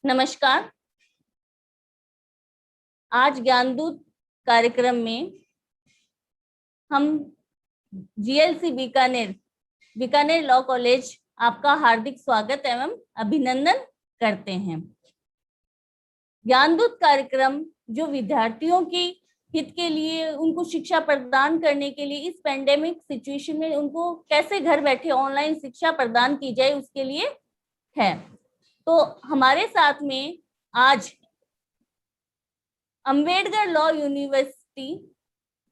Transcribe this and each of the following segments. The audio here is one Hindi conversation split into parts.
नमस्कार। आज ज्ञानदूत कार्यक्रम में हम जीएलसी बीकानेर लॉ कॉलेज आपका हार्दिक स्वागत एवं अभिनंदन करते हैं। ज्ञानदूत कार्यक्रम जो विद्यार्थियों की हित के लिए, उनको शिक्षा प्रदान करने के लिए इस पेंडेमिक सिचुएशन में उनको कैसे घर बैठे ऑनलाइन शिक्षा प्रदान की जाए उसके लिए है। तो हमारे साथ में आज अंबेडकर लॉ यूनिवर्सिटी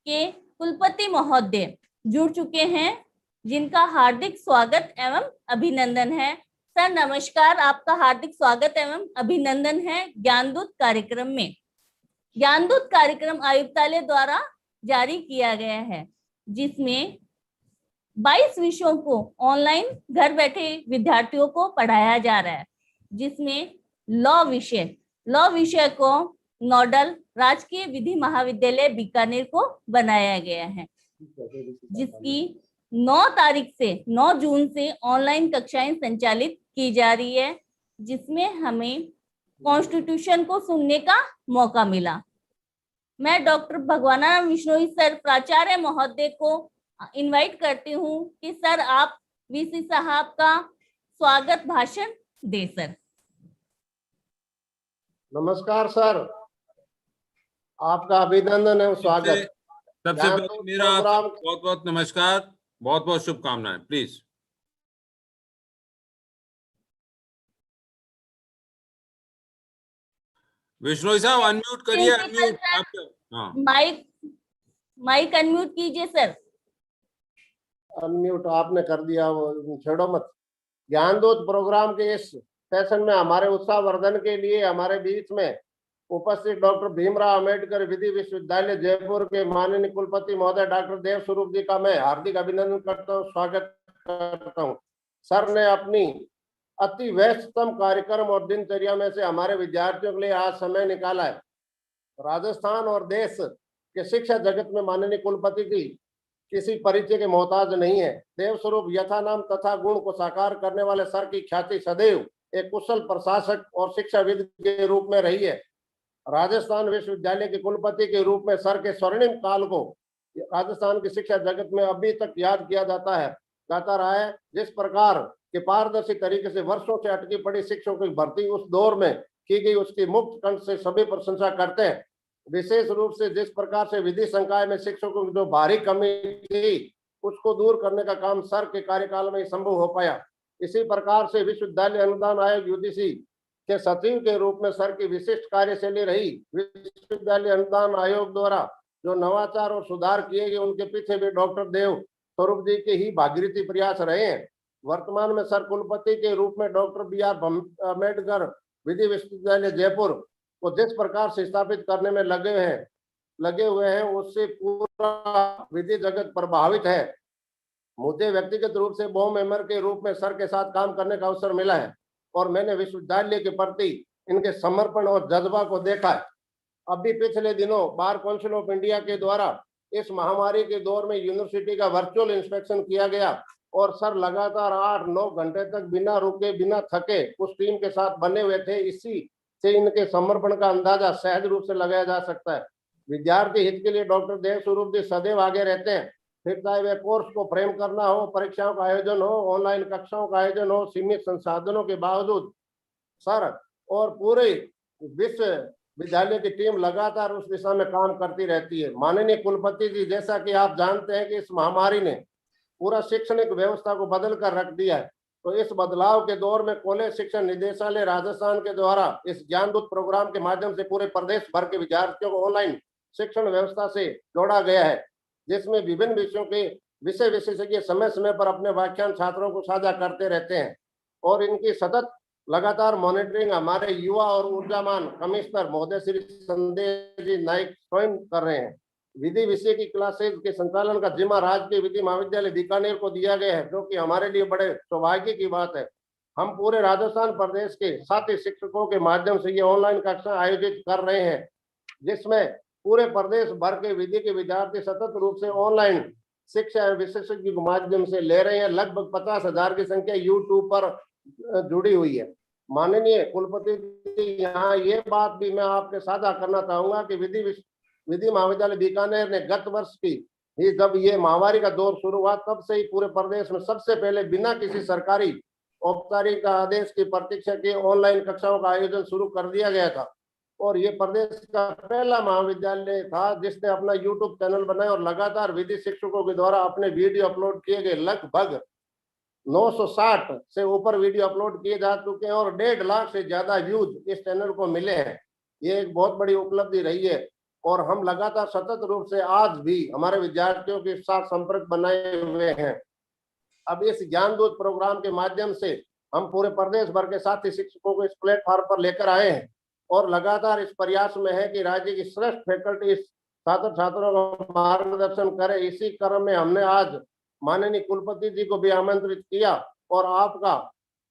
के कुलपति महोदय जुड़ चुके हैं, जिनका हार्दिक स्वागत एवं अभिनंदन है। सर नमस्कार, आपका हार्दिक स्वागत एवं अभिनंदन है ज्ञानदूत कार्यक्रम में। ज्ञानदूत कार्यक्रम आयुक्तालय द्वारा जारी किया गया है, जिसमें 22 विषयों को ऑनलाइन घर बैठे विद्यार्थियों को पढ़ाया जा रहा है, जिसमें लॉ विषय को नोडल राजकीय विधि महाविद्यालय बीकानेर को बनाया गया है, जिसकी 9 जून से ऑनलाइन कक्षाएं संचालित की जा रही है, जिसमें हमें कॉन्स्टिट्यूशन को सुनने का मौका मिला। मैं डॉक्टर भगवानाराम विश्नोई सर प्राचार्य महोदय को इनवाइट करती हूँ कि सर आप वीसी साहब का स्वागत भाषण दे। सर नमस्कार सर, आपका अभिनंदन है, स्वागत। सबसे पहले मेरा बहुत बहुत नमस्कार, बहुत बहुत शुभकामनाएं। प्लीज विश्नोई साहब अनम्यूट करिए। हाँ, माइक अनम्यूट कीजिए सर। अनम्यूट आपने कर दिया, वो छेड़ो मत। ज्ञानदूत प्रोग्राम के इस सेशन में हमारे उत्साहवर्धन के लिए हमारे बीच में उपस्थित डॉक्टर भीमराव अंबेडकर विधि विश्वविद्यालय जयपुर के माननीय कुलपति महोदय डॉक्टर देव स्वरूप जी का मैं हार्दिक अभिनंदन करता हूँ, स्वागत करता हूँ। सर ने अपनी अति व्यस्ततम कार्यक्रम और दिनचर्या में से हमारे विद्यार्थियों के लिए आज समय निकाला है। राजस्थान और देश के शिक्षा जगत में माननीय कुलपति की किसी परिचय के मोहताज नहीं है। देव स्वरूप यथा नाम तथा गुण को साकार करने वाले सर की ख्याति सदैव एक कुशल प्रशासक और शिक्षाविद के रूप में रही है। राजस्थान विश्वविद्यालय के कुलपति के रूप में सर के स्वर्णिम काल को राजस्थान की शिक्षा जगत में अभी तक याद किया जाता रहा है। जिस प्रकार के पारदर्शी तरीके से वर्षों से अटकी पड़ी शिक्षकों की भर्ती उस दौर में की गई, उसकी मुक्त कंठ से सभी प्रशंसा करते हैं। विशेष रूप से जिस प्रकार से विधि संकाय में शिक्षकों की जो भारी कमी थी, उसको दूर करने का काम सर के कार्यकाल में संभव हो पाया। इसी प्रकार से विश्वविद्यालय अनुदान आयोग यूजीसी के सचिव के रूप में सर की विशिष्ट कार्यशैली रही। विश्वविद्यालय अनुदान आयोग द्वारा जो नवाचार और सुधार किए गए, उनके पीछे भी डॉक्टर देव स्वरूप जी के ही भागीरथी प्रयास रहे हैं। वर्तमान में सर कुलपति के रूप में डॉक्टर BR अम्बेडकर विधि विश्वविद्यालय जयपुर को जिस प्रकार से स्थापित करने में लगे हुए हैं, उससे पूरा विधि जगत प्रभावित है। मुझे व्यक्तिगत रूप से बॉम मेंबर के रूप में सर के साथ काम करने का अवसर मिला है और मैंने विश्वविद्यालय के प्रति इनके समर्पण और जज्बा को देखा है। अभी पिछले दिनों बार काउंसिल ऑफ इंडिया के द्वारा इस महामारी के दौर में यूनिवर्सिटी का वर्चुअल इंस्पेक्शन किया गया और सर लगातार 8-9 घंटे तक बिना रुके बिना थके उस टीम के साथ बने हुए थे। इसी से इनके समर्पण का अंदाजा सहज रूप से लगाया जा सकता है। विद्यार्थी हित के लिए डॉक्टर देव स्वरूप जी सदैव आगे रहते हैं। फिर चाहे वह कोर्स को फ्रेम करना हो, परीक्षाओं का आयोजन हो, ऑनलाइन कक्षाओं का आयोजन हो, सीमित संसाधनों के बावजूद सर और पूरे विश्वविद्यालय की टीम लगातार उस दिशा में काम करती रहती है। माननीय कुलपति जी, जैसा कि आप जानते हैं कि इस महामारी ने पूरा शैक्षणिक व्यवस्था को बदल कर रख दिया है, तो इस बदलाव के दौर में कॉलेज शिक्षा निदेशालय राजस्थान के द्वारा इस ज्ञानदूत प्रोग्राम के माध्यम से पूरे प्रदेश भर के विद्यार्थियों को ऑनलाइन शिक्षण व्यवस्था से जोड़ा गया है, जिसमें विभिन्न विषयों के विषय विशेषज्ञ समय समय पर अपने व्याख्यान छात्रों को साझा करते रहते हैं और इनकी सतत लगातार मॉनिटरिंग हमारे युवा और ऊर्जावान कमिश्नर महोदय श्री संदेश जी नाइक स्वयं कर रहे हैं। विधि विषय की क्लासेज के संचालन का जिम्मा राजकीय विधि महाविद्यालय बीकानेर को दिया गया है, जो कि हमारे लिए बड़े सौभाग्य की बात है। हम पूरे राजस्थान प्रदेश के साथी शिक्षकों के माध्यम से ये ऑनलाइन कक्षा आयोजित कर रहे हैं, जिसमें पूरे प्रदेश भर के विधि के विद्यार्थी सतत रूप से ऑनलाइन शिक्षा विशेषज्ञ के माध्यम से ले रहे हैं। लगभग 50,000 की संख्या यूट्यूब पर जुड़ी हुई है। माननीय कुलपति जी, यहाँ ये बात भी मैं आपके साझा करना चाहूंगा कि विधि महाविद्यालय बीकानेर ने गत वर्ष की ही, जब ये महामारी का दौर शुरू हुआ, तब से ही पूरे प्रदेश में सबसे पहले बिना किसी सरकारी औपचारिक आदेश की प्रतीक्षा के ऑनलाइन कक्षाओं का आयोजन शुरू कर दिया गया था। और ये प्रदेश का पहला महाविद्यालय था जिसने अपना यूट्यूब चैनल बनाया और लगातार विधि शिक्षकों के द्वारा अपने वीडियो अपलोड किए गए लगभग 960 से ऊपर वीडियो अपलोड किए जा चुके हैं और 1.5 लाख से ज्यादा व्यूज इस चैनल को मिले हैं। ये एक बहुत बड़ी उपलब्धि रही है और हम लगातार सतत रूप से आज भी हमारे विद्यार्थियों के साथ संपर्क बनाए हुए हैं। अब इस ज्ञानदूत प्रोग्राम के माध्यम से हम पूरे प्रदेश भर के साथी शिक्षकों को इस प्लेटफॉर्म पर लेकर आए हैं और लगातार इस प्रयास में है कि राज्य की श्रेष्ठ फैकल्टी छात्र छात्रों का मार्गदर्शन करे। इसी क्रम में हमने आज माननीय कुलपति जी को भी आमंत्रित किया और आपका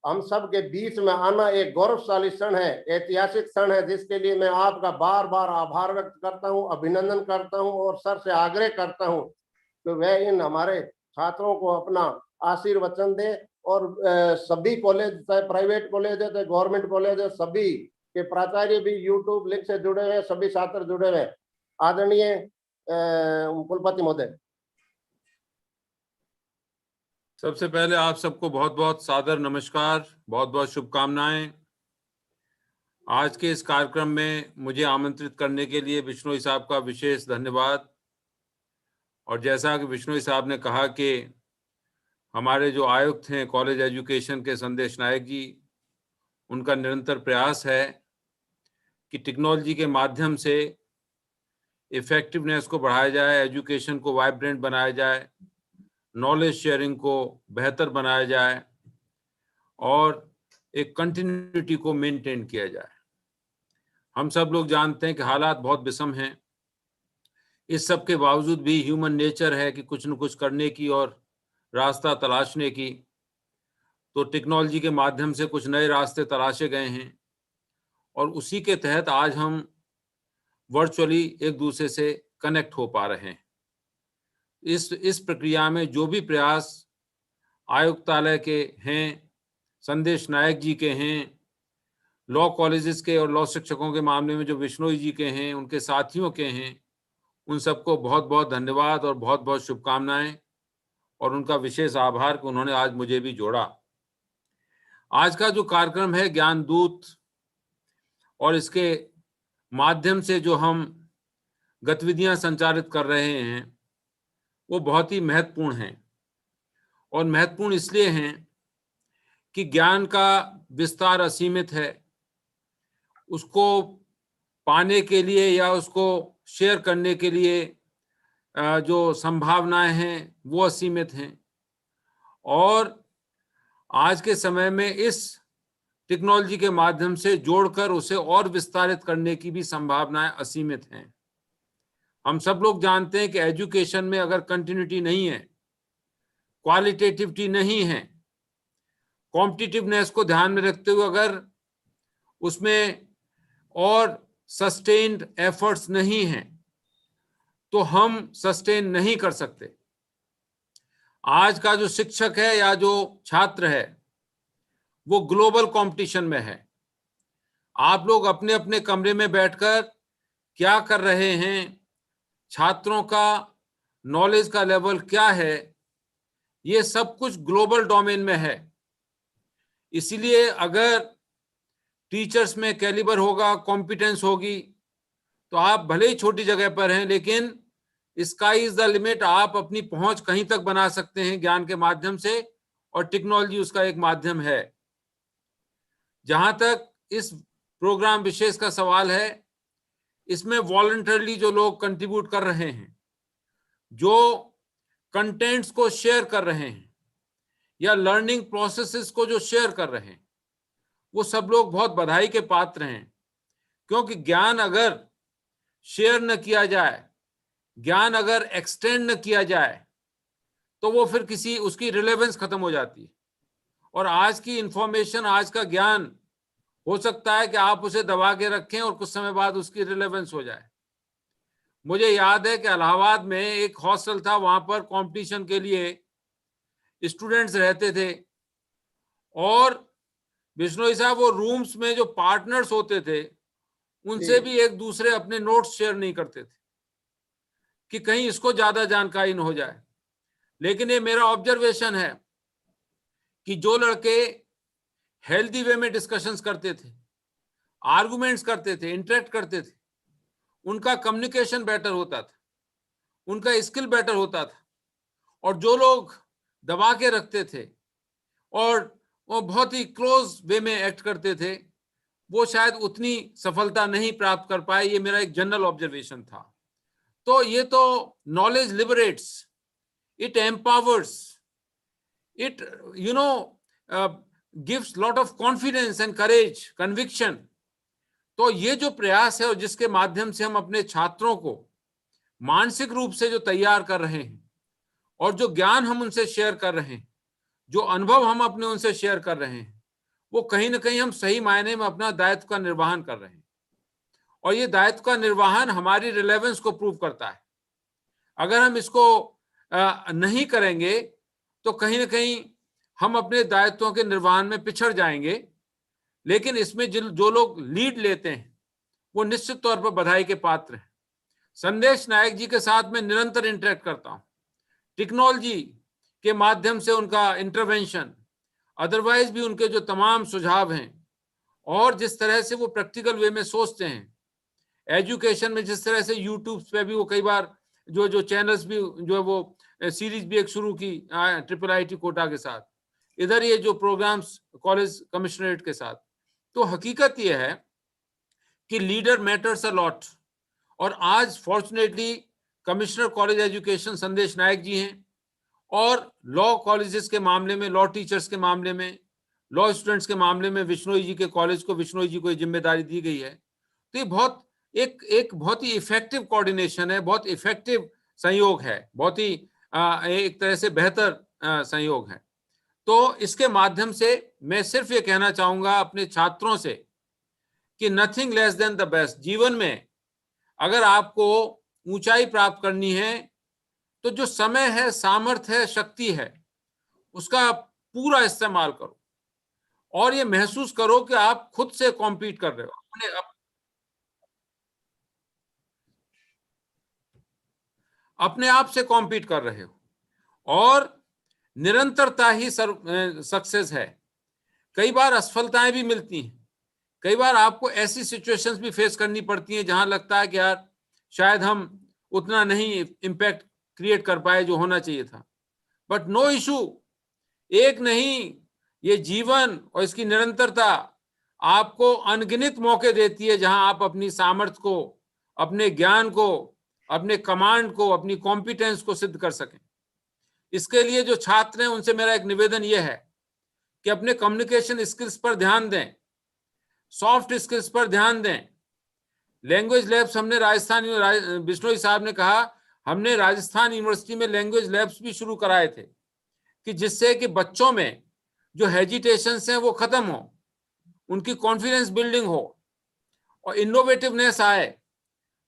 हम सब के बीच में आना एक गौरवशाली क्षण है, ऐतिहासिक क्षण है, जिसके लिए मैं आपका बार बार आभार व्यक्त करता हूं, अभिनंदन करता हूं और सर से आग्रह करता हूं कि वह इन हमारे छात्रों को अपना आशीर्वचन दे और सभी कॉलेज, चाहे प्राइवेट कॉलेज है चाहे गवर्नमेंट कॉलेज है, सभी के प्राचार्य भी यूट्यूब लिंक से जुड़े हुए, सभी छात्र जुड़े हुए। आदरणीय कुलपति महोदय, सबसे पहले आप सबको बहुत बहुत सादर नमस्कार, बहुत बहुत शुभकामनाएं। आज के इस कार्यक्रम में मुझे आमंत्रित करने के लिए बिश्नोई साहब का विशेष धन्यवाद। और जैसा कि बिश्नोई साहब ने कहा कि हमारे जो आयुक्त हैं कॉलेज एजुकेशन के संदेश नायक जी, उनका निरंतर प्रयास है कि टेक्नोलॉजी के माध्यम से इफेक्टिवनेस को बढ़ाया जाए, एजुकेशन को वाइब्रेंट बनाया जाए, नॉलेज शेयरिंग को बेहतर बनाया जाए और एक कंटिन्यूटी को मेंटेन किया जाए। हम सब लोग जानते हैं कि हालात बहुत विषम हैं। इस सब के बावजूद भी ह्यूमन नेचर है कि कुछ न कुछ करने की और रास्ता तलाशने की। तो टेक्नोलॉजी के माध्यम से कुछ नए रास्ते तलाशे गए हैं और उसी के तहत आज हम वर्चुअली एक दूसरे से कनेक्ट हो पा रहे हैं। इस प्रक्रिया में जो भी प्रयास आयुक्तालय के हैं, संदेश नायक जी के हैं, लॉ कॉलेजेस के और लॉ शिक्षकों के मामले में जो बिश्नोई जी के हैं, उनके साथियों के हैं, उन सबको बहुत बहुत धन्यवाद और बहुत बहुत शुभकामनाएं और उनका विशेष आभार कि उन्होंने आज मुझे भी जोड़ा। आज का जो कार्यक्रम है ज्ञान दूत, और इसके माध्यम से जो हम गतिविधियां संचालित कर रहे हैं वो बहुत ही महत्वपूर्ण हैं। और महत्वपूर्ण इसलिए हैं कि ज्ञान का विस्तार असीमित है, उसको पाने के लिए या उसको शेयर करने के लिए जो संभावनाएं हैं वो असीमित हैं। और आज के समय में इस टेक्नोलॉजी के माध्यम से जोड़कर उसे और विस्तारित करने की भी संभावनाएं असीमित हैं। हम सब लोग जानते हैं कि एजुकेशन में अगर कंटिन्यूटी नहीं है, क्वालिटेटिविटी नहीं है, कॉम्पिटिटिवनेस को ध्यान में रखते हुए अगर उसमें और सस्टेन्ड एफर्ट्स नहीं हैं, तो हम सस्टेन नहीं कर सकते। आज का जो शिक्षक है या जो छात्र है वो ग्लोबल कंपटीशन में है। आप लोग अपने अपने कमरे में बैठकर क्या कर रहे हैं, छात्रों का नॉलेज का लेवल क्या है, ये सब कुछ ग्लोबल डोमेन में है। इसीलिए अगर टीचर्स में कैलिबर होगा, कॉम्पिटेंस होगी, तो आप भले ही छोटी जगह पर हैं लेकिन स्काई इज द लिमिट। आप अपनी पहुंच कहीं तक बना सकते हैं ज्ञान के माध्यम से, और टेक्नोलॉजी उसका एक माध्यम है। जहां तक इस प्रोग्राम विशेष का सवाल है, इसमें वॉलंटरली जो लोग कंट्रीब्यूट कर रहे हैं, जो कंटेंट्स को शेयर कर रहे हैं या लर्निंग प्रोसेसेस को जो शेयर कर रहे हैं, वो सब लोग बहुत बधाई के पात्र हैं। क्योंकि ज्ञान अगर शेयर न किया जाए, ज्ञान अगर एक्सटेंड न किया जाए, तो वो फिर किसी उसकी रिलेवेंस खत्म हो जाती है। और आज की इंफॉर्मेशन, आज का ज्ञान हो सकता है कि आप उसे दबा के रखें और कुछ समय बाद उसकी रिलेवेंस हो जाए। मुझे याद है कि इलाहाबाद में एक हॉस्टल था, वहां पर कंपटीशन के लिए स्टूडेंट्स रहते थे और बिश्नोई साहब वो रूम्स में जो पार्टनर्स होते थे उनसे जी। भी एक दूसरे अपने नोट्स शेयर नहीं करते थे कि कहीं इसको ज्यादा जानकारी न हो जाए। लेकिन ये मेरा ऑब्जर्वेशन है कि जो लड़के हेल्दी वे में डिस्कशंस करते थे, आर्गुमेंट्स करते थे, इंटरेक्ट करते थे, उनका कम्युनिकेशन बेटर होता था, उनका स्किल बेटर होता था। और जो लोग दबा के रखते थे और वो बहुत ही क्लोज वे में एक्ट करते थे, वो शायद उतनी सफलता नहीं प्राप्त कर पाए। ये मेरा एक जनरल ऑब्जर्वेशन था। तो ये तो knowledge liberates, it empowers, it gives lot of confidence and courage, conviction. तो ये जो प्रयास है और जिसके माध्यम से हम अपने छात्रों को मानसिक रूप से जो तैयार कर रहे हैं और जो ज्ञान हम उनसे शेयर कर रहे हैं, जो अनुभव हम अपने उनसे शेयर कर रहे हैं, वो कहीं ना कहीं हम सही मायने में अपना दायित्व का निर्वहन कर रहे हैं। और ये दायित्व का निर्वहन हमारी रिलेवेंस को प्रूव करता है। अगर हम इसको नहीं करेंगे तो कहीं ना कहीं हम अपने दायित्वों के निर्वहन में पिछड़ जाएंगे। लेकिन इसमें जो लोग लीड लेते हैं वो निश्चित तौर पर बधाई के पात्र हैं। संदेश नायक जी के साथ मैं निरंतर इंटरेक्ट करता हूं, टेक्नोलॉजी के माध्यम से उनका इंटरवेंशन, अदरवाइज भी उनके जो तमाम सुझाव हैं और जिस तरह से वो प्रैक्टिकल वे में सोचते हैं, एजुकेशन में जिस तरह से यूट्यूब पे भी वो कई बार जो चैनल्स भी जो है वो सीरीज भी एक शुरू की IIIT कोटा के साथ, इधर ये जो प्रोग्राम्स कॉलेज कमिश्नरेट के साथ। तो हकीकत ये है कि लीडर मैटर्स अ लॉट। और आज फॉर्चुनेटली कमिश्नर कॉलेज एजुकेशन संदेश नायक जी हैं और लॉ कॉलेजेस के मामले में, लॉ टीचर्स के मामले में, लॉ स्टूडेंट्स के मामले में विश्नोई जी के कॉलेज को, विश्नोई जी को ये जिम्मेदारी दी गई है। तो ये बहुत एक बहुत ही इफेक्टिव कोऑर्डिनेशन है, बहुत इफेक्टिव संयोग है, बहुत ही एक तरह से बेहतर संयोग है। तो इसके माध्यम से मैं सिर्फ ये कहना चाहूंगा अपने छात्रों से कि nothing less than the best. जीवन में अगर आपको ऊंचाई प्राप्त करनी है तो जो समय है, सामर्थ्य है, शक्ति है, उसका पूरा इस्तेमाल करो और ये महसूस करो कि आप खुद से कॉम्पीट कर रहे हो, अपने आप से कॉम्पीट कर रहे हो और निरंतरता ही सक्सेस है। कई बार असफलताएं भी मिलती हैं, कई बार आपको ऐसी सिचुएशंस भी फेस करनी पड़ती हैं जहां लगता है कि यार शायद हम उतना नहीं इम्पैक्ट क्रिएट कर पाए जो होना चाहिए था। बट नो इशू, एक नहीं, ये जीवन और इसकी निरंतरता आपको अनगिनत मौके देती है जहां आप अपनी सामर्थ्य को, अपने ज्ञान को, अपने कमांड को, अपनी कॉम्पिटेंस को सिद्ध कर सकें। इसके लिए जो छात्र हैं उनसे मेरा एक निवेदन यह है कि अपने कम्युनिकेशन स्किल्स पर ध्यान दें, सॉफ्ट स्किल्स पर ध्यान दें। लैंग्वेज लैब्स हमने राजस्थान, बिश्नोई साहब ने कहा, हमने राजस्थान यूनिवर्सिटी में लैंग्वेज लैब्स भी शुरू कराए थे कि जिससे कि बच्चों में जो हेजिटेशंस हैं वो खत्म हो, उनकी कॉन्फिडेंस बिल्डिंग हो और इनोवेटिवनेस आए।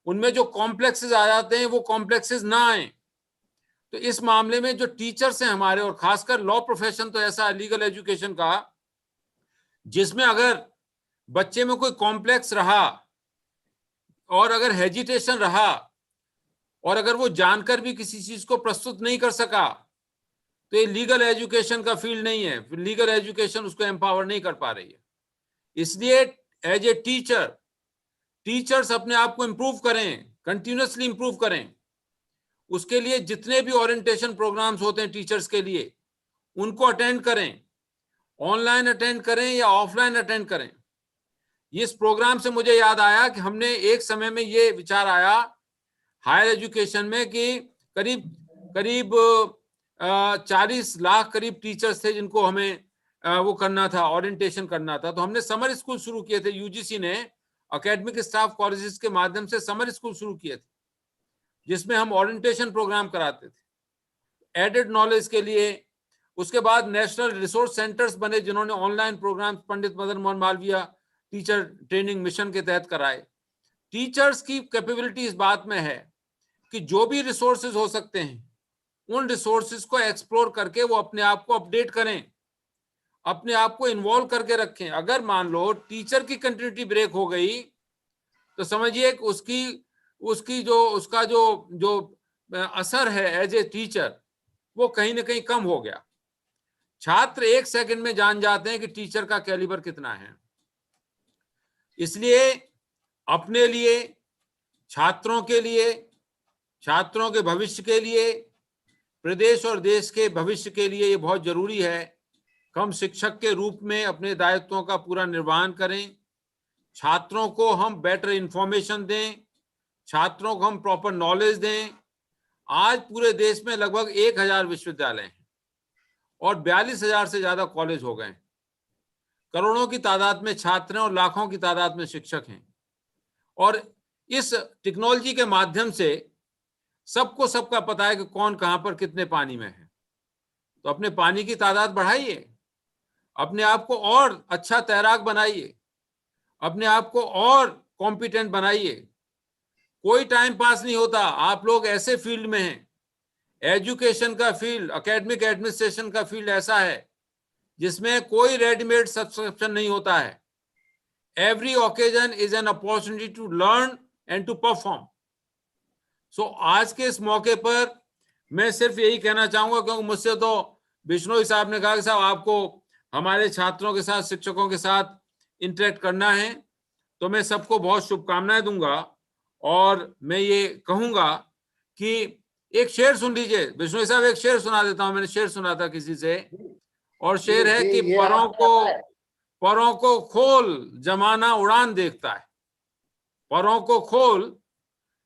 उनमें जो कॉम्प्लेक्सेस आ जाते हैं वो कॉम्प्लेक्सेस ना आए। तो इस मामले में जो टीचर्स हैं हमारे, और खासकर लॉ प्रोफेशन तो ऐसा लीगल एजुकेशन का, जिसमें अगर बच्चे में कोई कॉम्प्लेक्स रहा और अगर हेजिटेशन रहा और अगर वो जानकर भी किसी चीज को प्रस्तुत नहीं कर सका, तो ये लीगल एजुकेशन का फील्ड नहीं है। लीगल एजुकेशन उसको एम्पावर नहीं कर पा रही है। इसलिए एज ए टीचर, टीचर्स अपने आप को इंप्रूव करें, कंटिन्यूअसली इंप्रूव करें। उसके लिए जितने भी ओरिएंटेशन प्रोग्राम्स होते हैं टीचर्स के लिए, उनको अटेंड करें, ऑनलाइन अटेंड करें या ऑफलाइन अटेंड करें। इस प्रोग्राम से मुझे याद आया कि हमने एक समय में ये विचार आया हायर एजुकेशन में कि करीब 40 लाख करीब टीचर्स थे जिनको हमें वो करना था, ओरिएंटेशन करना था। तो हमने समर स्कूल शुरू किए थे, यूजीसी ने एकेडमिक स्टाफ कॉलेजेस के माध्यम से समर स्कूल शुरू किए थे जिसमें हम ओरिएंटेशन प्रोग्राम कराते थे एडेड नॉलेज के लिए। उसके बाद नेशनल रिसोर्स सेंटर्स बने जिन्होंने online program Pandit Madan Mohan Malviya teacher training mission के तहत कराए। टीचर्स की कैपेबिलिटी इस बात में है कि जो भी रिसोर्सेज हो सकते हैं उन रिसोर्सेज को एक्सप्लोर करके वो अपने आप को अपडेट करें, अपने आप को इन्वॉल्व करके रखें। अगर मान लो टीचर की कंटिन्यूटी ब्रेक हो गई तो समझिए कि उसका जो असर है एज ए टीचर वो कहीं ना कहीं कम हो गया। छात्र 1 सेकंड में जान जाते हैं कि टीचर का कैलिबर कितना है। इसलिए अपने लिए, छात्रों के लिए, छात्रों के भविष्य के लिए, प्रदेश और देश के भविष्य के लिए ये बहुत जरूरी है कि हम शिक्षक के रूप में अपने दायित्वों का पूरा निर्वहन करें। छात्रों को हम बेटर इंफॉर्मेशन दें, छात्रों को हम प्रॉपर नॉलेज दें। आज पूरे देश में लगभग 1000 विश्वविद्यालय हैं और 42,000 से ज्यादा कॉलेज हो गए। करोड़ों की तादाद में छात्र हैं और लाखों की तादाद में शिक्षक हैं। और इस टेक्नोलॉजी के माध्यम से सबको सबका पता है कि कौन कहां पर कितने पानी में है। तो अपने पानी की तादाद बढ़ाइए, अपने आप को और अच्छा तैराक बनाइए, अपने आप को और कॉम्पिटेंट बनाइए। कोई टाइम पास नहीं होता। आप लोग ऐसे फील्ड में हैं, एजुकेशन का फील्ड, एकेडमिक एडमिनिस्ट्रेशन का फील्ड ऐसा है जिसमें कोई रेडीमेड सब्सक्रिप्शन नहीं होता है। Every occasion is an opportunity to learn and to perform. So आज के इस मौके पर मैं सिर्फ यही कहना चाहूंगा, क्योंकि मुझसे तो बिश्नोई साहब ने कहा कि साहब आपको हमारे छात्रों के साथ, शिक्षकों के साथ इंटरेक्ट करना है, तो मैं सबको बहुत शुभकामनाएं दूंगा। और मैं ये कहूंगा कि एक शेर सुन लीजिए। बिश्नोई साहब एक शेर सुना देता हूं, मैंने शेर सुना था किसी से, और शेर है कि परों को खोल जमाना उड़ान देखता है। परों को खोल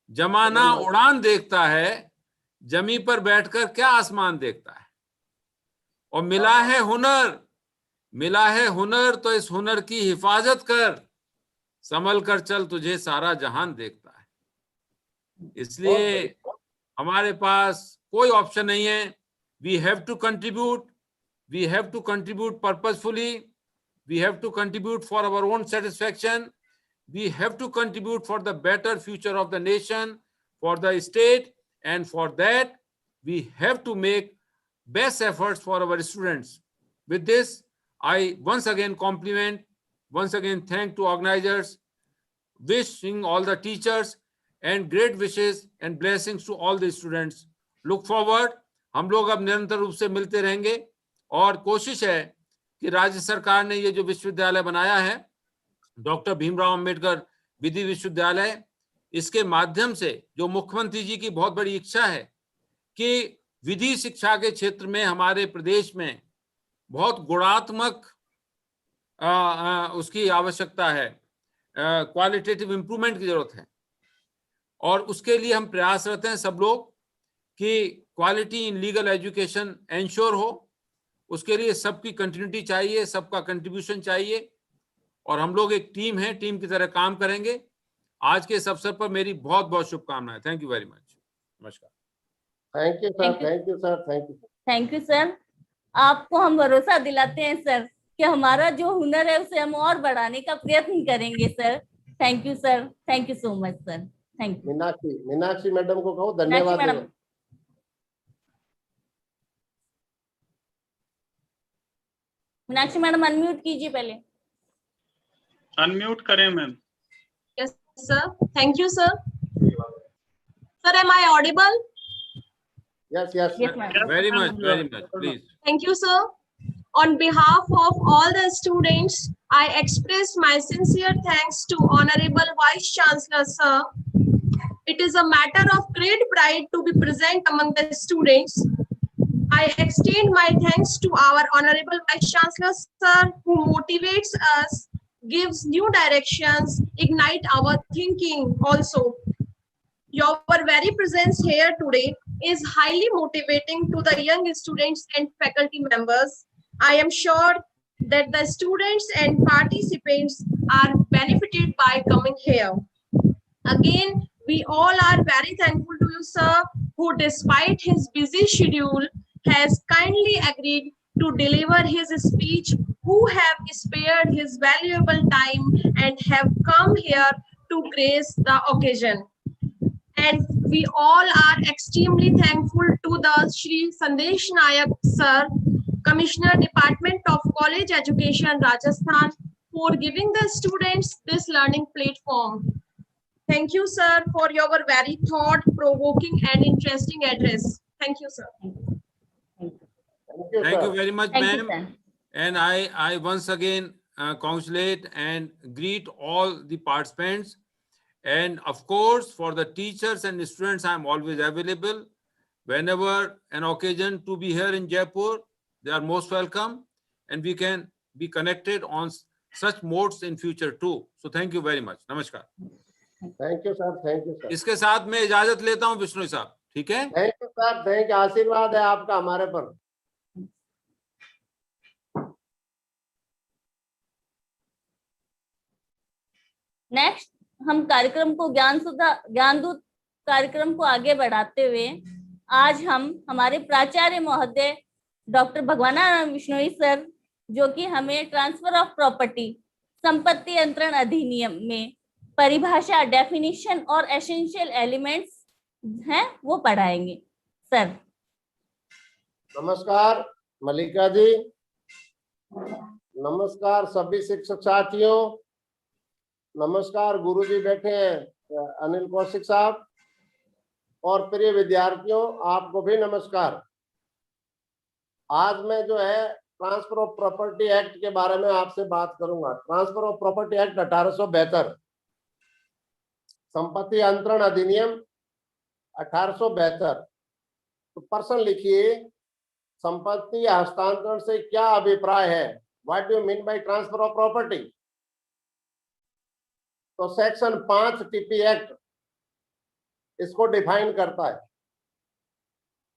जमाना उड़ान देखता है, जमी पर बैठकर क्या आसमान देखता है। और मिला है हुनर तो इस हुनर की हिफाजत कर, संभल कर चल तुझे सारा जहान देखता है। इसलिए हमारे पास कोई ऑप्शन नहीं है। We have to contribute, we have to contribute purposefully, we have to contribute for our own satisfaction, we have to contribute for the better future of the nation, for the state, and for that we have to make best efforts for our students. With this, I once again compliment, once again thank to organizers, wishing all the teachers and great wishes and blessings to all the students. Look forward, हम लोग अब निरंतर रूप से मिलते रहेंगे और कोशिश है कि राज्य सरकार ने ये जो विश्वविद्यालय बनाया है, डॉक्टर भीमराव अंबेडकर विधि विश्वविद्यालय, इसके माध्यम से जो मुख्यमंत्री जी की बहुत बड़ी इच्छा है कि विधि शिक्षा के क्षेत्र में हमारे प्रदेश में बहुत गुणात्मक उसकी आवश्यकता है, क्वालिटेटिव इंप्रूवमेंट की जरूरत है। और उसके लिए हम प्रयासरत हैं सब लोग कि quality in legal education ensure हो। उसके लिए सबकी कंटिन्यूटी चाहिए, सबका कंट्रीब्यूशन चाहिए, और हम लोग एक टीम है, टीम की तरह काम करेंगे। आज के इस अवसर पर मेरी बहुत बहुत शुभकामनाएं। Thank you very much. नमस्कार। Thank you sir, thank you sir, thank you, thank you sir. आपको हम भरोसा दिलाते हैं सर कि हमारा जो हुनर है उसे हम और बढ़ाने का प्रयत्न करेंगे sir. Thank you sir, thank you so much sir. Thank you. Meenakshi madam को कहो धन्यवाद। मीनाक्षी मैडम अनम्यूट कीजिए पहले। अनम्यूट करें ma'am. Yes, sir. Thank you, sir. Sir, am I audible? Yes, yes. Yes, ma'am. Very much, please. Thank you, sir. On behalf of all the students, I express my sincere thanks to Honorable Vice Chancellor, sir. It is a matter of great pride to be present among the students. I extend my thanks to our Honorable Vice Chancellor, sir, who motivates us, gives new directions, ignite our thinking also. Your very presence here today is highly motivating to the young students and faculty members. I am sure that the students and participants are benefited by coming here. Again, we all are very thankful to you, sir, who despite his busy schedule has kindly agreed to deliver his speech, who have spared his valuable time and have come here to grace the occasion. And we all are extremely thankful to the Shri Sandesh Nayak sir, Commissioner, Department of College Education, Rajasthan, for giving the students this learning platform. Thank you, sir, for your very thought-provoking and interesting address. Thank you, sir. Thank Thank you sir. very much, Thank you, ma'am. sir. And I once again congratulate and greet all the participants. And of course, for the teachers and students, I'm always available. Whenever an occasion to be here in Jaipur, they are most welcome. And we can be connected on such modes in future too. So thank you very much. Namaskar. Thank you sir. Thank you sir. इसके साथ मैं इजाजत लेता हूँ विष्णु साहब, ठीक है? Thank you sir, thank you, आशीर्वाद है आपका हमारे पर। नेक्स्ट हम कार्यक्रम को ज्ञानदूत कार्यक्रम को आगे बढ़ाते हुए आज हम हमारे प्राचार्य महोदय डॉक्टर भगवानानंद बिश्नोई सर, जो कि हमें ट्रांसफर ऑफ प्रॉपर्टी संपत्ति अंतरण अधिनियम में परिभाषा, डेफिनेशन और एसेंशियल एलिमेंट्स हैं वो पढ़ाएंगे। सर नमस्कार मल्लिका जी, नमस्कार सभी शिक्षक साथियों, नमस्कार गुरु जी बैठे हैं अनिल कौशिक साहब, और प्रिय विद्यार्थियों आपको भी नमस्कार। आज मैं जो है ट्रांसफर ऑफ प्रॉपर्टी एक्ट के बारे में आपसे बात करूंगा। ट्रांसफर ऑफ प्रॉपर्टी एक्ट 1872, संपत्ति अंतरण अधिनियम 1872। तो प्रश्न लिखिए, संपत्ति हस्तांतरण से क्या अभिप्राय है? What do you mean by transfer of property? तो सेक्शन 5 टीपी एक्ट इसको डिफाइन करता है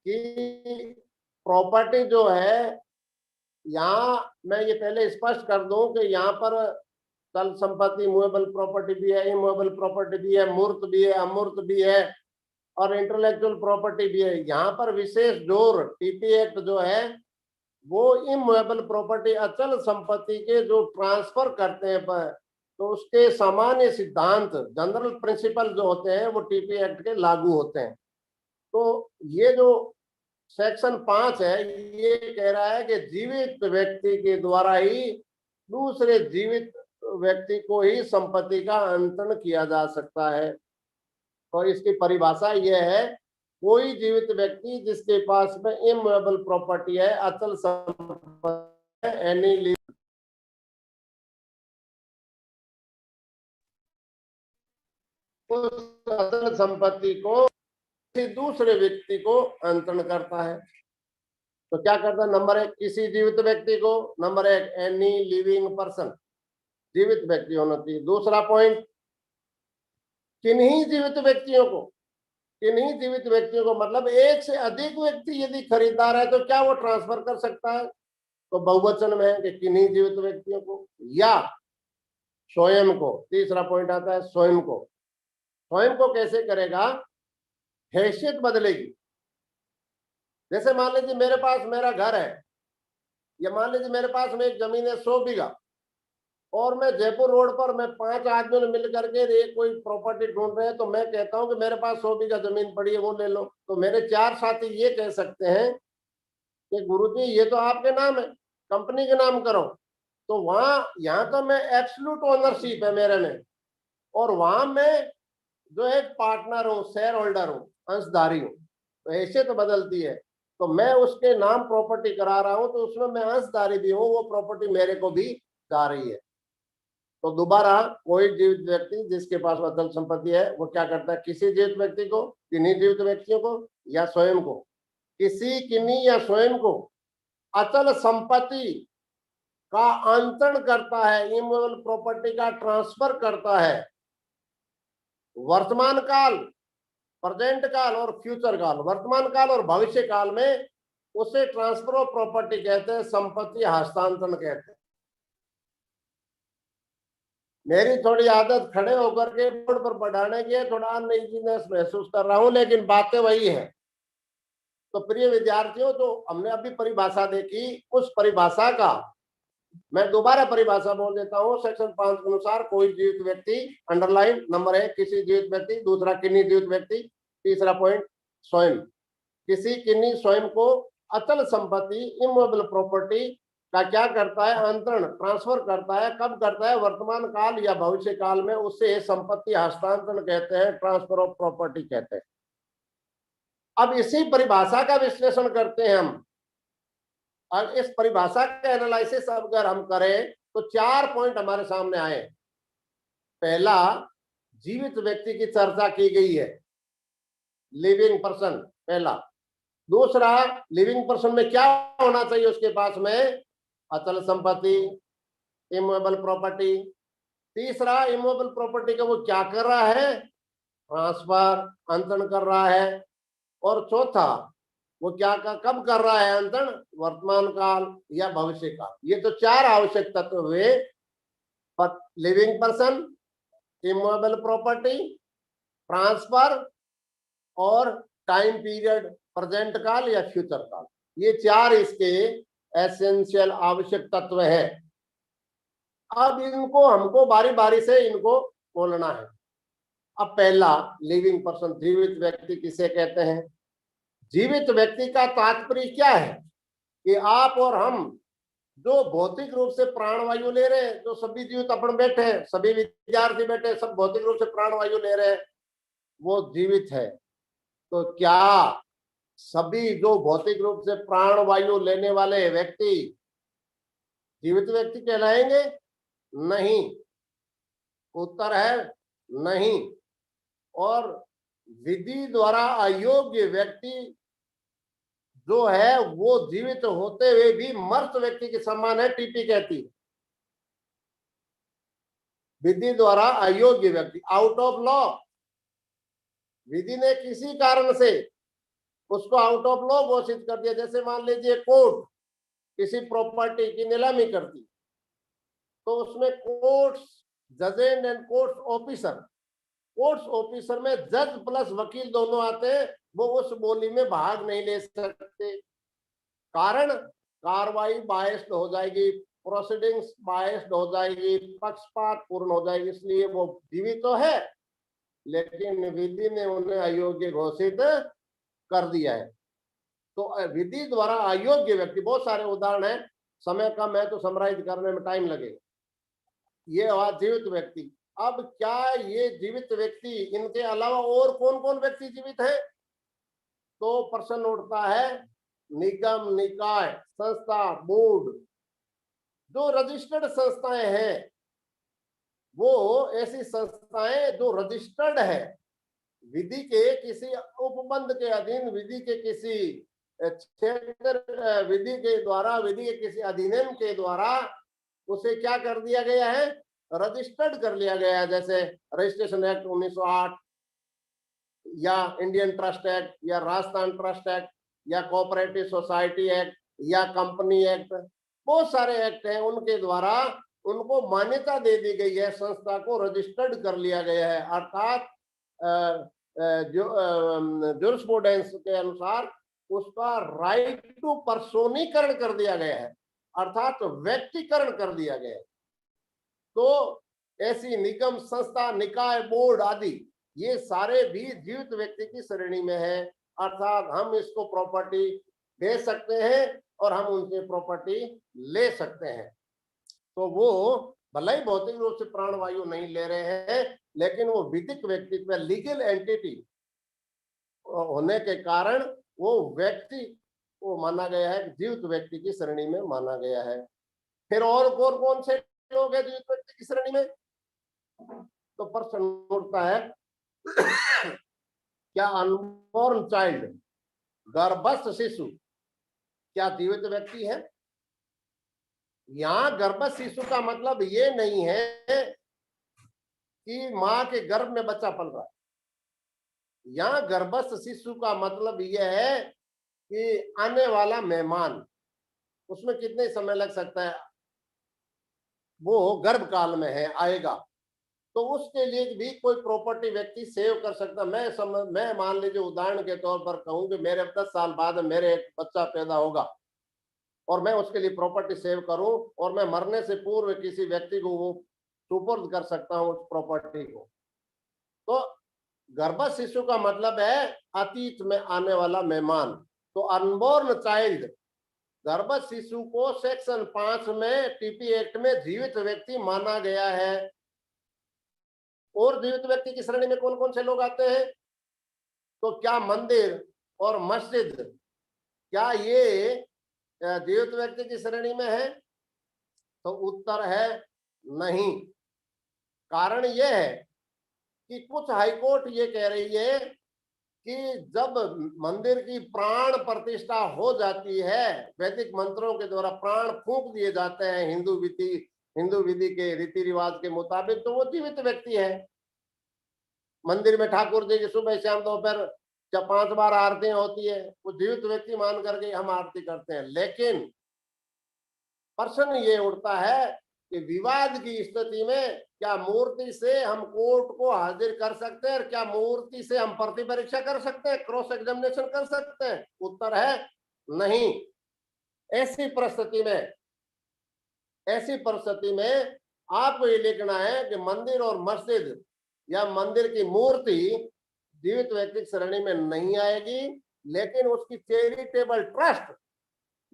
कि प्रॉपर्टी जो है, यहाँ मैं ये पहले स्पष्ट कर दूं कि यहाँ पर चल संपत्ति, मूवेबल प्रॉपर्टी भी है, इमूवेबल प्रॉपर्टी भी है, मूर्त भी है, अमूर्त भी है और इंटेलेक्चुअल प्रॉपर्टी भी है। यहाँ पर विशेष जोर टीपी एक्ट जो है वो इमूवेबल प्रॉपर्टी, अचल संपत्ति के जो ट्रांसफर करते हैं तो उसके सामान्य सिद्धांत, जनरल प्रिंसिपल जो होते हैं वो टीपी एक्ट के लागू होते हैं। तो ये जो सेक्शन 5 है ये कह रहा है कि जीवित व्यक्ति के द्वारा ही दूसरे जीवित व्यक्ति को ही संपत्ति का अंतरण किया जा सकता है। तो इसकी परिभाषा यह है, कोई जीवित व्यक्ति जिसके पास में इमूवेबल प्रॉपर्टी है, अचल संपत्ति है, एनी उस अचल संपत्ति को किसी दूसरे व्यक्ति को अंतरण करता है। तो क्या करता है? नंबर 1 किसी जीवित व्यक्ति को, नंबर 1 एनी लिविंग पर्सन, जीवित व्यक्ति होना चाहिए। दूसरा पॉइंट, किन्हीं जीवित व्यक्तियों को, किन्हीं जीवित व्यक्तियों को मतलब एक से अधिक व्यक्ति यदि खरीदार है तो क्या वो ट्रांसफर कर सकता है? तो बहुवचन में है कि किन्हीं जीवित व्यक्तियों को या स्वयं को। तीसरा पॉइंट आता है स्वयं को। स्वयं को कैसे करेगा? हैसियत बदलेगी। जैसे मान लीजिए मेरे पास मेरा घर है, या मान लीजिए मेरे पास में एक जमीन है 100 बीघा, और मैं जयपुर रोड पर मैं 5 आदमियों ने मिल करके एक कोई प्रॉपर्टी ढूंढ रहे हैं, तो मैं कहता हूं कि मेरे पास 100 बीघा जमीन पड़ी है, वो ले लो। तो मेरे 4 साथी ये कह सकते हैं कि गुरुजी ये तो आपके नाम है, कंपनी के नाम करो। तो वहां, यहाँ तो मैं एब्सोल्यूट ओनरशिप है मेरे में, और वहां मैं जो एक पार्टनर हूँ, शेयर होल्डर हूँ, अंशधारी हूँ। तो हैसियत बदलती है। तो मैं उसके नाम प्रॉपर्टी करा रहा हूँ, तो उसमें मैं अंशधारी भी हूँ, वो प्रॉपर्टी मेरे को भी जा रही है। तो दोबारा, कोई जीवित व्यक्ति जिसके पास अचल संपत्ति है वो क्या करता है? किसी जीवित व्यक्ति को, किन्हीं जीवित व्यक्तियों को या स्वयं को, किसी, किन्हीं या स्वयं को अचल संपत्ति का अंतरण करता है, इमूवेबल प्रॉपर्टी का ट्रांसफर करता है। वर्तमान काल, प्रेजेंट काल और फ्यूचर काल, वर्तमान काल और भविष्य काल में उसे ट्रांसफर ऑफ प्रॉपर्टी कहते हैं, संपत्ति हस्तांतरण कहते हैं। मेरी थोड़ी आदत खड़े होकर के बोर्ड पर पढ़ाने की, थोड़ा अनईजीनेस महसूस कर रहा हूं, लेकिन बातें वही है। तो प्रिय विद्यार्थियों, जो हमने अभी परिभाषा देखी, उस परिभाषा का मैं दोबारा परिभाषा बोल देता हूं। सेक्शन 5 के अनुसार कोई जीवित व्यक्ति, अंडरलाइन, नंबर 1 किसी जीवित व्यक्ति, दूसरा किन्हीं जीवित व्यक्ति, तीसरा पॉइंट स्वयं, किसी, किन्हीं, स्वयं को अचल संपत्ति इमूवेबल प्रॉपर्टी का क्या करता है, अंतरण ट्रांसफर करता है। कब करता है, वर्तमान काल या भविष्य काल में, उसे संपत्ति हस्तांतरण कहते हैं, ट्रांसफर ऑफ प्रॉपर्टी कहते हैं। अब इसी परिभाषा का विश्लेषण करते हैं हम। और इस परिभाषा का एनालिसिस अगर हम करें तो 4 पॉइंट हमारे सामने आए। पहला, जीवित व्यक्ति की चर्चा की गई है, लिविंग पर्सन पहला। दूसरा, लिविंग पर्सन में क्या होना चाहिए उसके पास में, अचल संपत्ति इमूवेबल प्रॉपर्टी। तीसरा, इमूवेबल प्रॉपर्टी का वो क्या कर रहा है, ट्रांसफर अंतरण कर रहा है। और चौथा, वो क्या कब कर रहा है अंतरण, वर्तमान काल या भविष्य काल। ये तो 4 आवश्यक तत्व हुए, living person, immovable property, transfer और टाइम पीरियड, प्रेजेंट काल या फ्यूचर काल। ये 4 इसके एसेंशियल आवश्यक तत्व हैं। अब इनको हमको बारी बारी से इनको बोलना है। अब पहला, लिविंग पर्सन, जीवित व्यक्ति किसे कहते हैं। जीवित व्यक्ति का तात्पर्य क्या है कि आप और हम जो भौतिक रूप से प्राणवायु ले रहे हैं, जो सभी जीवित अपन बैठे हैं, सभी विद्यार्थी बैठे हैं, सब भौतिक रूप से प्राणवायु ले रहे हैं, वो जीवित है। तो क्या सभी जो भौतिक रूप से प्राणवायु लेने वाले व्यक्ति जीवित व्यक्ति कहलाएंगे? नहीं, उत्तर है नहीं। और विधि द्वारा अयोग्य व्यक्ति जो है वो जीवित होते हुए भी मृत व्यक्ति के समान है, टीपी कहती है। विधि द्वारा अयोग्य व्यक्ति, आउट ऑफ लॉ, विधि ने किसी कारण से उसको आउट ऑफ लॉ घोषित कर दिया। जैसे मान लीजिए कोर्ट किसी प्रॉपर्टी की नीलामी करती, तो उसमें कोर्ट्स जजेस एंड कोर्ट्स ऑफिसर में जज प्लस वकील दोनों आते हैं, वो उस बोली में भाग नहीं ले सकते। कारण, कार्रवाई बायस्ड हो जाएगी, प्रोसीडिंग्स बायस्ड हो जाएगी, पक्षपात पूर्ण हो जाएगी। इसलिए वो जीवित तो है, लेकिन विधि ने उन्हें अयोग्य घोषित कर दिया है। तो विधि द्वारा अयोग्य व्यक्ति, बहुत सारे उदाहरण है, समय कम है तो समराइज करने में टाइम लगेगा। ये हुआ जीवित व्यक्ति। अब क्या ये जीवित व्यक्ति, इनके अलावा और कौन कौन व्यक्ति जीवित है? तो प्रश्न उठता है, निगम, निकाय, संस्था, बोर्ड, जो रजिस्टर्ड संस्थाएं हैं, वो ऐसी संस्थाएं जो रजिस्टर्ड है, विधि के किसी उपबंध के अधीन, विधि के किसी क्षेत्र, विधि के द्वारा, विधि के किसी अधिनियम के द्वारा उसे क्या कर दिया गया है, रजिस्टर्ड कर लिया गया है। जैसे रजिस्ट्रेशन एक्ट 1908 या इंडियन ट्रस्ट एक्ट या राजस्थान ट्रस्ट एक्ट या कोऑपरेटिव सोसाइटी एक्ट या कंपनी एक्ट, बहुत सारे एक्ट हैं, उनके द्वारा उनको मान्यता दे दी गई है, संस्था को रजिस्टर्ड कर लिया गया है। अर्थात जुरिस्प्रूडेंस के अनुसार उसका राइट टू पर्सोनीकरण कर दिया गया है, अर्थात व्यक्तिकरण कर दिया गया है। तो ऐसी निगम, संस्था, निकाय, बोर्ड आदि ये सारे भी जीवित व्यक्ति की श्रेणी में है। अर्थात हम इसको प्रॉपर्टी दे सकते हैं और हम उनसे प्रॉपर्टी ले सकते हैं। तो वो भले ही भौतिक रूप से प्राणवायु नहीं ले रहे हैं, लेकिन वो विधिक व्यक्तित्व, लीगल एंटिटी होने के कारण वो व्यक्ति को माना गया है, जीवित व्यक्ति की श्रेणी में माना गया है। फिर और कौन से लोग हैं जीवित व्यक्ति की श्रेणी में? तो प्रश्न उठता है, क्या अनबॉर्न चाइल्ड, गर्भस्थ शिशु क्या जीवित व्यक्ति है? यहाँ गर्भस्थ शिशु का मतलब ये नहीं है कि माँ के गर्भ में बच्चा पल रहा है। यहाँ गर्भस्थ शिशु का मतलब यह है कि आने वाला मेहमान, उसमें कितने समय लग सकता है, वो गर्भ काल में है, आएगा, तो उसके लिए भी कोई प्रॉपर्टी व्यक्ति सेव कर सकता। मैं मान लीजिए उदाहरण के तौर पर कहूं कि मेरे 10 साल बाद मेरे एक बच्चा पैदा होगा और मैं उसके लिए प्रॉपर्टी सेव करूं और मैं मरने से पूर्व किसी व्यक्ति को वो सुपुर्द कर सकता हूं उस प्रॉपर्टी को। तो गर्भस्थ शिशु का मतलब है अतीत में आने वाला मेहमान, तो अनबोर्न चाइल्ड, गर्भस्थ शिशु को सेक्शन 5 में टीपी एक्ट में जीवित व्यक्ति माना गया है। और जीवित व्यक्ति की श्रेणी में कौन कौन से लोग आते हैं? तो क्या मंदिर और मस्जिद, क्या ये जीवित व्यक्ति की श्रेणी में है? तो उत्तर है नहीं। कारण यह है कि कुछ हाईकोर्ट ये कह रही है कि जब मंदिर की प्राण प्रतिष्ठा हो जाती है, वैदिक मंत्रों के द्वारा प्राण फूंक दिए जाते हैं हिंदू विधि के रीति रिवाज के मुताबिक, तो वो जीवित व्यक्ति है। मंदिर में ठाकुर जी की सुबह शाम दोपहर जब 5 बार आरतियां होती है, वो जीवित व्यक्ति मान करके हम आरती करते हैं। लेकिन प्रश्न ये उठता है कि विवाद की स्थिति में क्या मूर्ति से हम कोर्ट को हाजिर कर सकते हैं, और क्या मूर्ति से हम प्रति परीक्षा कर सकते हैं, क्रॉस एग्जामिनेशन कर सकते हैं? उत्तर है नहीं। ऐसी परिस्थिति में आपको ये लिखना है कि मंदिर और मस्जिद या मंदिर की मूर्ति जीवित व्यक्ति श्रेणी में नहीं आएगी, लेकिन उसकी चैरिटेबल ट्रस्ट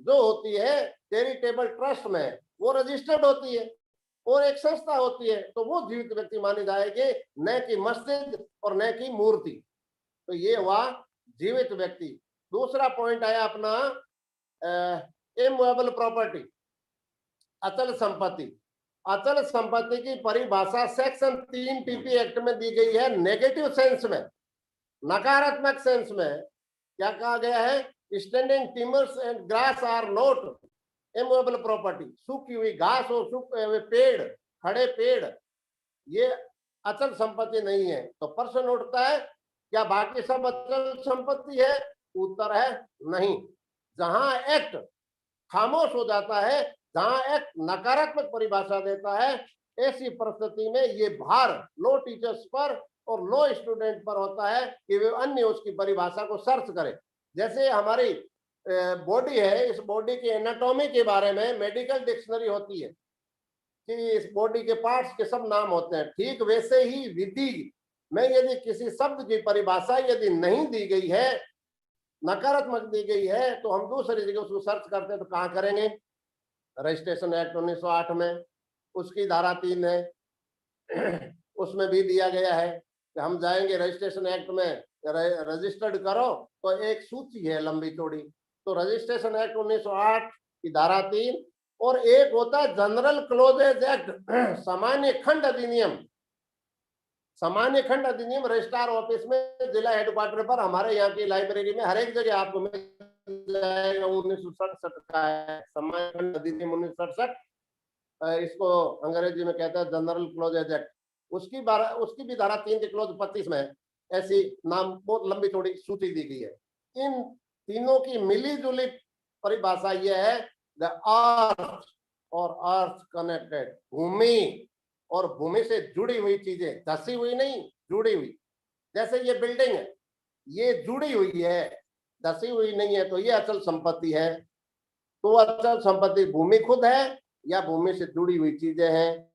जो होती है, चैरिटेबल ट्रस्ट में वो रजिस्टर्ड होती है और एक संस्था होती है, तो वो जीवित व्यक्ति मानी जाएगी, न कि मस्जिद और न कि मूर्ति। तो ये हुआ जीवित व्यक्ति। दूसरा पॉइंट आया अपना इमूवेबल प्रॉपर्टी, अचल संपत्ति। अचल संपत्ति की परिभाषा सेक्शन 3 टीपी एक्ट में दी गई है। नेगेटिव सेंस में, नकारात्मक सेंस में क्या कहा गया है? Standing timbers and grass are not immovable property. सूखी हुई घास और सूखे हुए पेड़, खड़े पेड़, ये अचल संपत्ति नहीं है। तो प्रश्न उठता है, क्या बाकी सब अचल संपत्ति है? उत्तर है नहीं। जहां एक्ट खामोश हो जाता है, जहां एक्ट नकारात्मक परिभाषा देता है, ऐसी परिस्थिति में ये भार लो टीचर्स पर और लो स्टूडेंट पर होता है कि वे अन्य उसकी परिभाषा को सर्च करें। जैसे हमारी बॉडी है, इस बॉडी की एनाटॉमी के बारे में मेडिकल डिक्शनरी होती है कि इस बॉडी के पार्ट्स के सब नाम होते हैं, ठीक वैसे ही विधि में यदि किसी शब्द की परिभाषा यदि नहीं दी गई है, नकारात्मक दी गई है, तो हम दूसरी जगह उसको सर्च करते हैं। तो कहाँ करेंगे? रजिस्ट्रेशन एक्ट 1908 में उसकी धारा 3 है, उसमें भी दिया गया है कि हम जाएंगे रजिस्ट्रेशन एक्ट में, रजिस्टर्ड करो, तो एक सूची है लंबी चौड़ी। तो रजिस्ट्रेशन एक्ट 1908 की धारा 3, और एक होता है जनरल क्लोजेज एक्ट, सामान्य खंड अधिनियम। सामान्य खंड अधिनियम रजिस्ट्रार ऑफिस में, जिला हेडक्वार्टर पर, हमारे यहाँ की लाइब्रेरी में हर एक जगह आपको मिल जाएगा। 1967 का है सामान्य खंड अधिनियम 1967, इसको अंग्रेजी में कहता है जनरल क्लोजेज एक्ट। उसकी भी धारा 3 के क्लोज 25 में ऐसी नाम बहुत लंबी थोड़ी सूची दी गई है। इन तीनों की मिली जुली परिभाषा यह है, द अर्थ और अर्थ कनेक्टेड, भूमि और भूमि से जुड़ी हुई चीजें, धसी हुई नहीं, जुड़ी हुई। जैसे ये बिल्डिंग है, ये जुड़ी हुई है, धसी हुई नहीं है, तो ये अचल संपत्ति है। तो अचल संपत्ति भूमि खुद है या भूमि से जुड़ी हुई चीजें हैं।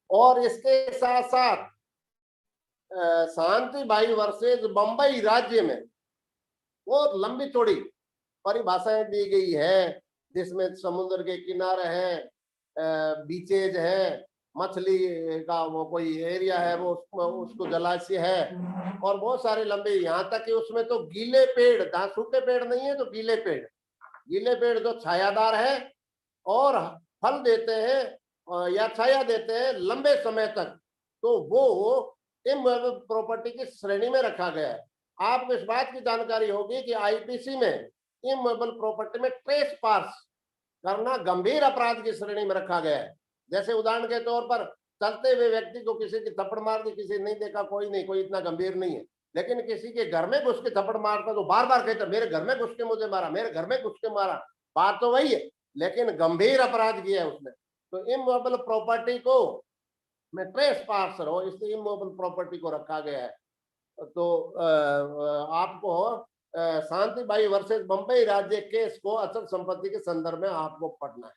और इसके साथ साथ शांतिबाई वर्सेस बंबई राज्य में बहुत लंबी चौड़ी परिभाषाएं दी गई है, जिसमें समुद्र के किनारे हैं, बीचेज है, मछली का वो कोई एरिया है, वो उसको जलाशय है, और बहुत सारे लंबे, यहाँ तक कि उसमें तो गीले पेड़, जहाँ सूखे पेड़ नहीं है तो गीले पेड़ जो छायादार है और फल देते हैं या छाया देते हैं लंबे समय तक, तो वो इमूवेबल प्रॉपर्टी की श्रेणी में रखा गया है। आपको इस बात की जानकारी होगी कि आईपीसी में इमूवेबल प्रॉपर्टी में ट्रेस पास करना गंभीर अपराध की श्रेणी में रखा गया है। जैसे उदाहरण के तौर पर चलते हुए व्यक्ति को किसी की थप्पड़ मार दी, किसी नहीं देखा, कोई इतना गंभीर नहीं है, लेकिन किसी के घर में घुस के थप्पड़ मारता तो बार बार कहता मेरे घर में घुस के मुझे मारा, मेरे घर में घुस के मारा, बात तो वही है, लेकिन गंभीर अपराध किया है उसने। तो इमूवेबल प्रॉपर्टी को में ट्रेस पास हो, इसलिए इमूवेबल प्रॉपर्टी को रखा गया है। तो आपको शांतिबाई वर्सेस बंबई राज्य केस को अचल संपत्ति के संदर्भ में आपको पढ़ना है।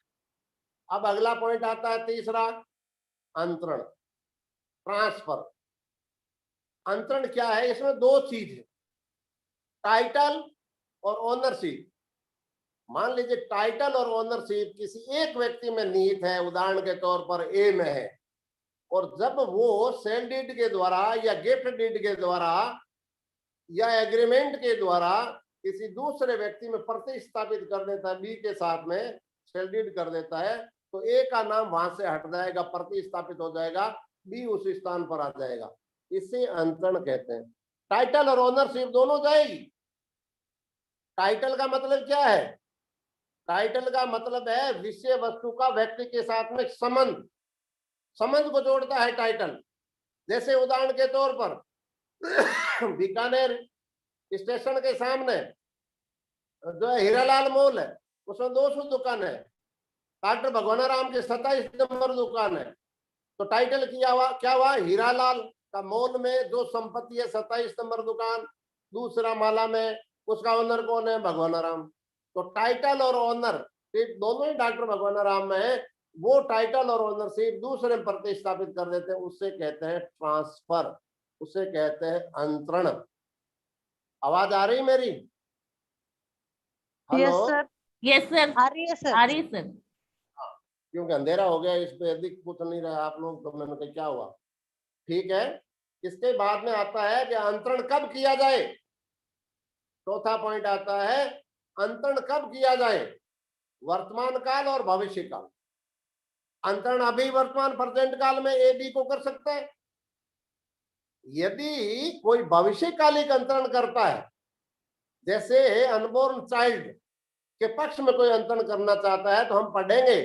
अब अगला पॉइंट आता है तीसरा, अंतरण, ट्रांसफर। अंतरण क्या है? इसमें दो चीज है, टाइटल और ओनरशिप, मान लीजिए टाइटल और ओनरशिप किसी एक व्यक्ति में निहित है, उदाहरण के तौर पर ए में है, और जब वो सेल डीड के द्वारा या गिफ्ट डीड के द्वारा या एग्रीमेंट के द्वारा किसी दूसरे व्यक्ति में प्रतिस्थापित कर देता है, बी के साथ में सेल डीड कर देता है, तो ए का नाम वहां से हट जाएगा, प्रतिस्थापित हो जाएगा, बी उस स्थान पर आ जाएगा। इसे अंतरण कहते हैं। टाइटल और ओनरशिप दोनों जाएगी। टाइटल का मतलब क्या है? टाइटल का मतलब है विषय वस्तु का व्यक्ति के साथ में संबंध, संबंध को जोड़ता है टाइटल। जैसे उदाहरण के तौर पर बीकानेर स्टेशन के सामने जो है हीरालाल मॉल है, उसमें 200 दुकान है, डॉक्टर भगवानाराम की 27 नंबर दुकान है, तो टाइटल क्या हुआ? हीरालाल का मॉल में जो संपत्ति है 27 नंबर दुकान, दूसरा माला में उसका ओनर कौन है? भगवानाराम। तो टाइटल और ओनरशिप दोनों ही डॉक्टर भगवानाराम में है, वो टाइटल और ओनरशिप दूसरे में प्रतिस्थापित कर देते हैं, उससे कहते हैं ट्रांसफर, उसे कहते हैं अंतरण। आवाज आ रही मेरी? Yes hello? Sir, yes sir, आ रही है सर। आ रही है सर। क्योंकि अंधेरा हो गया, इस पे अधिक पूछ नहीं रहे आप लोग, तो मैंने कहा क्या हुआ। ठीक है, इसके बाद में आता है कि अंतरण कब किया जाए। चौथा पॉइंट आता है अंतरण कब किया जाए, वर्तमान काल और भविष्य काल। अंतरण अभी वर्तमान प्रेजेंट काल में ए बी को कर सकता है। यदि कोई भविष्यकालिक अंतरण करता है, जैसे अनबोर्न चाइल्ड के पक्ष में कोई अंतरण करना चाहता है, तो हम पढ़ेंगे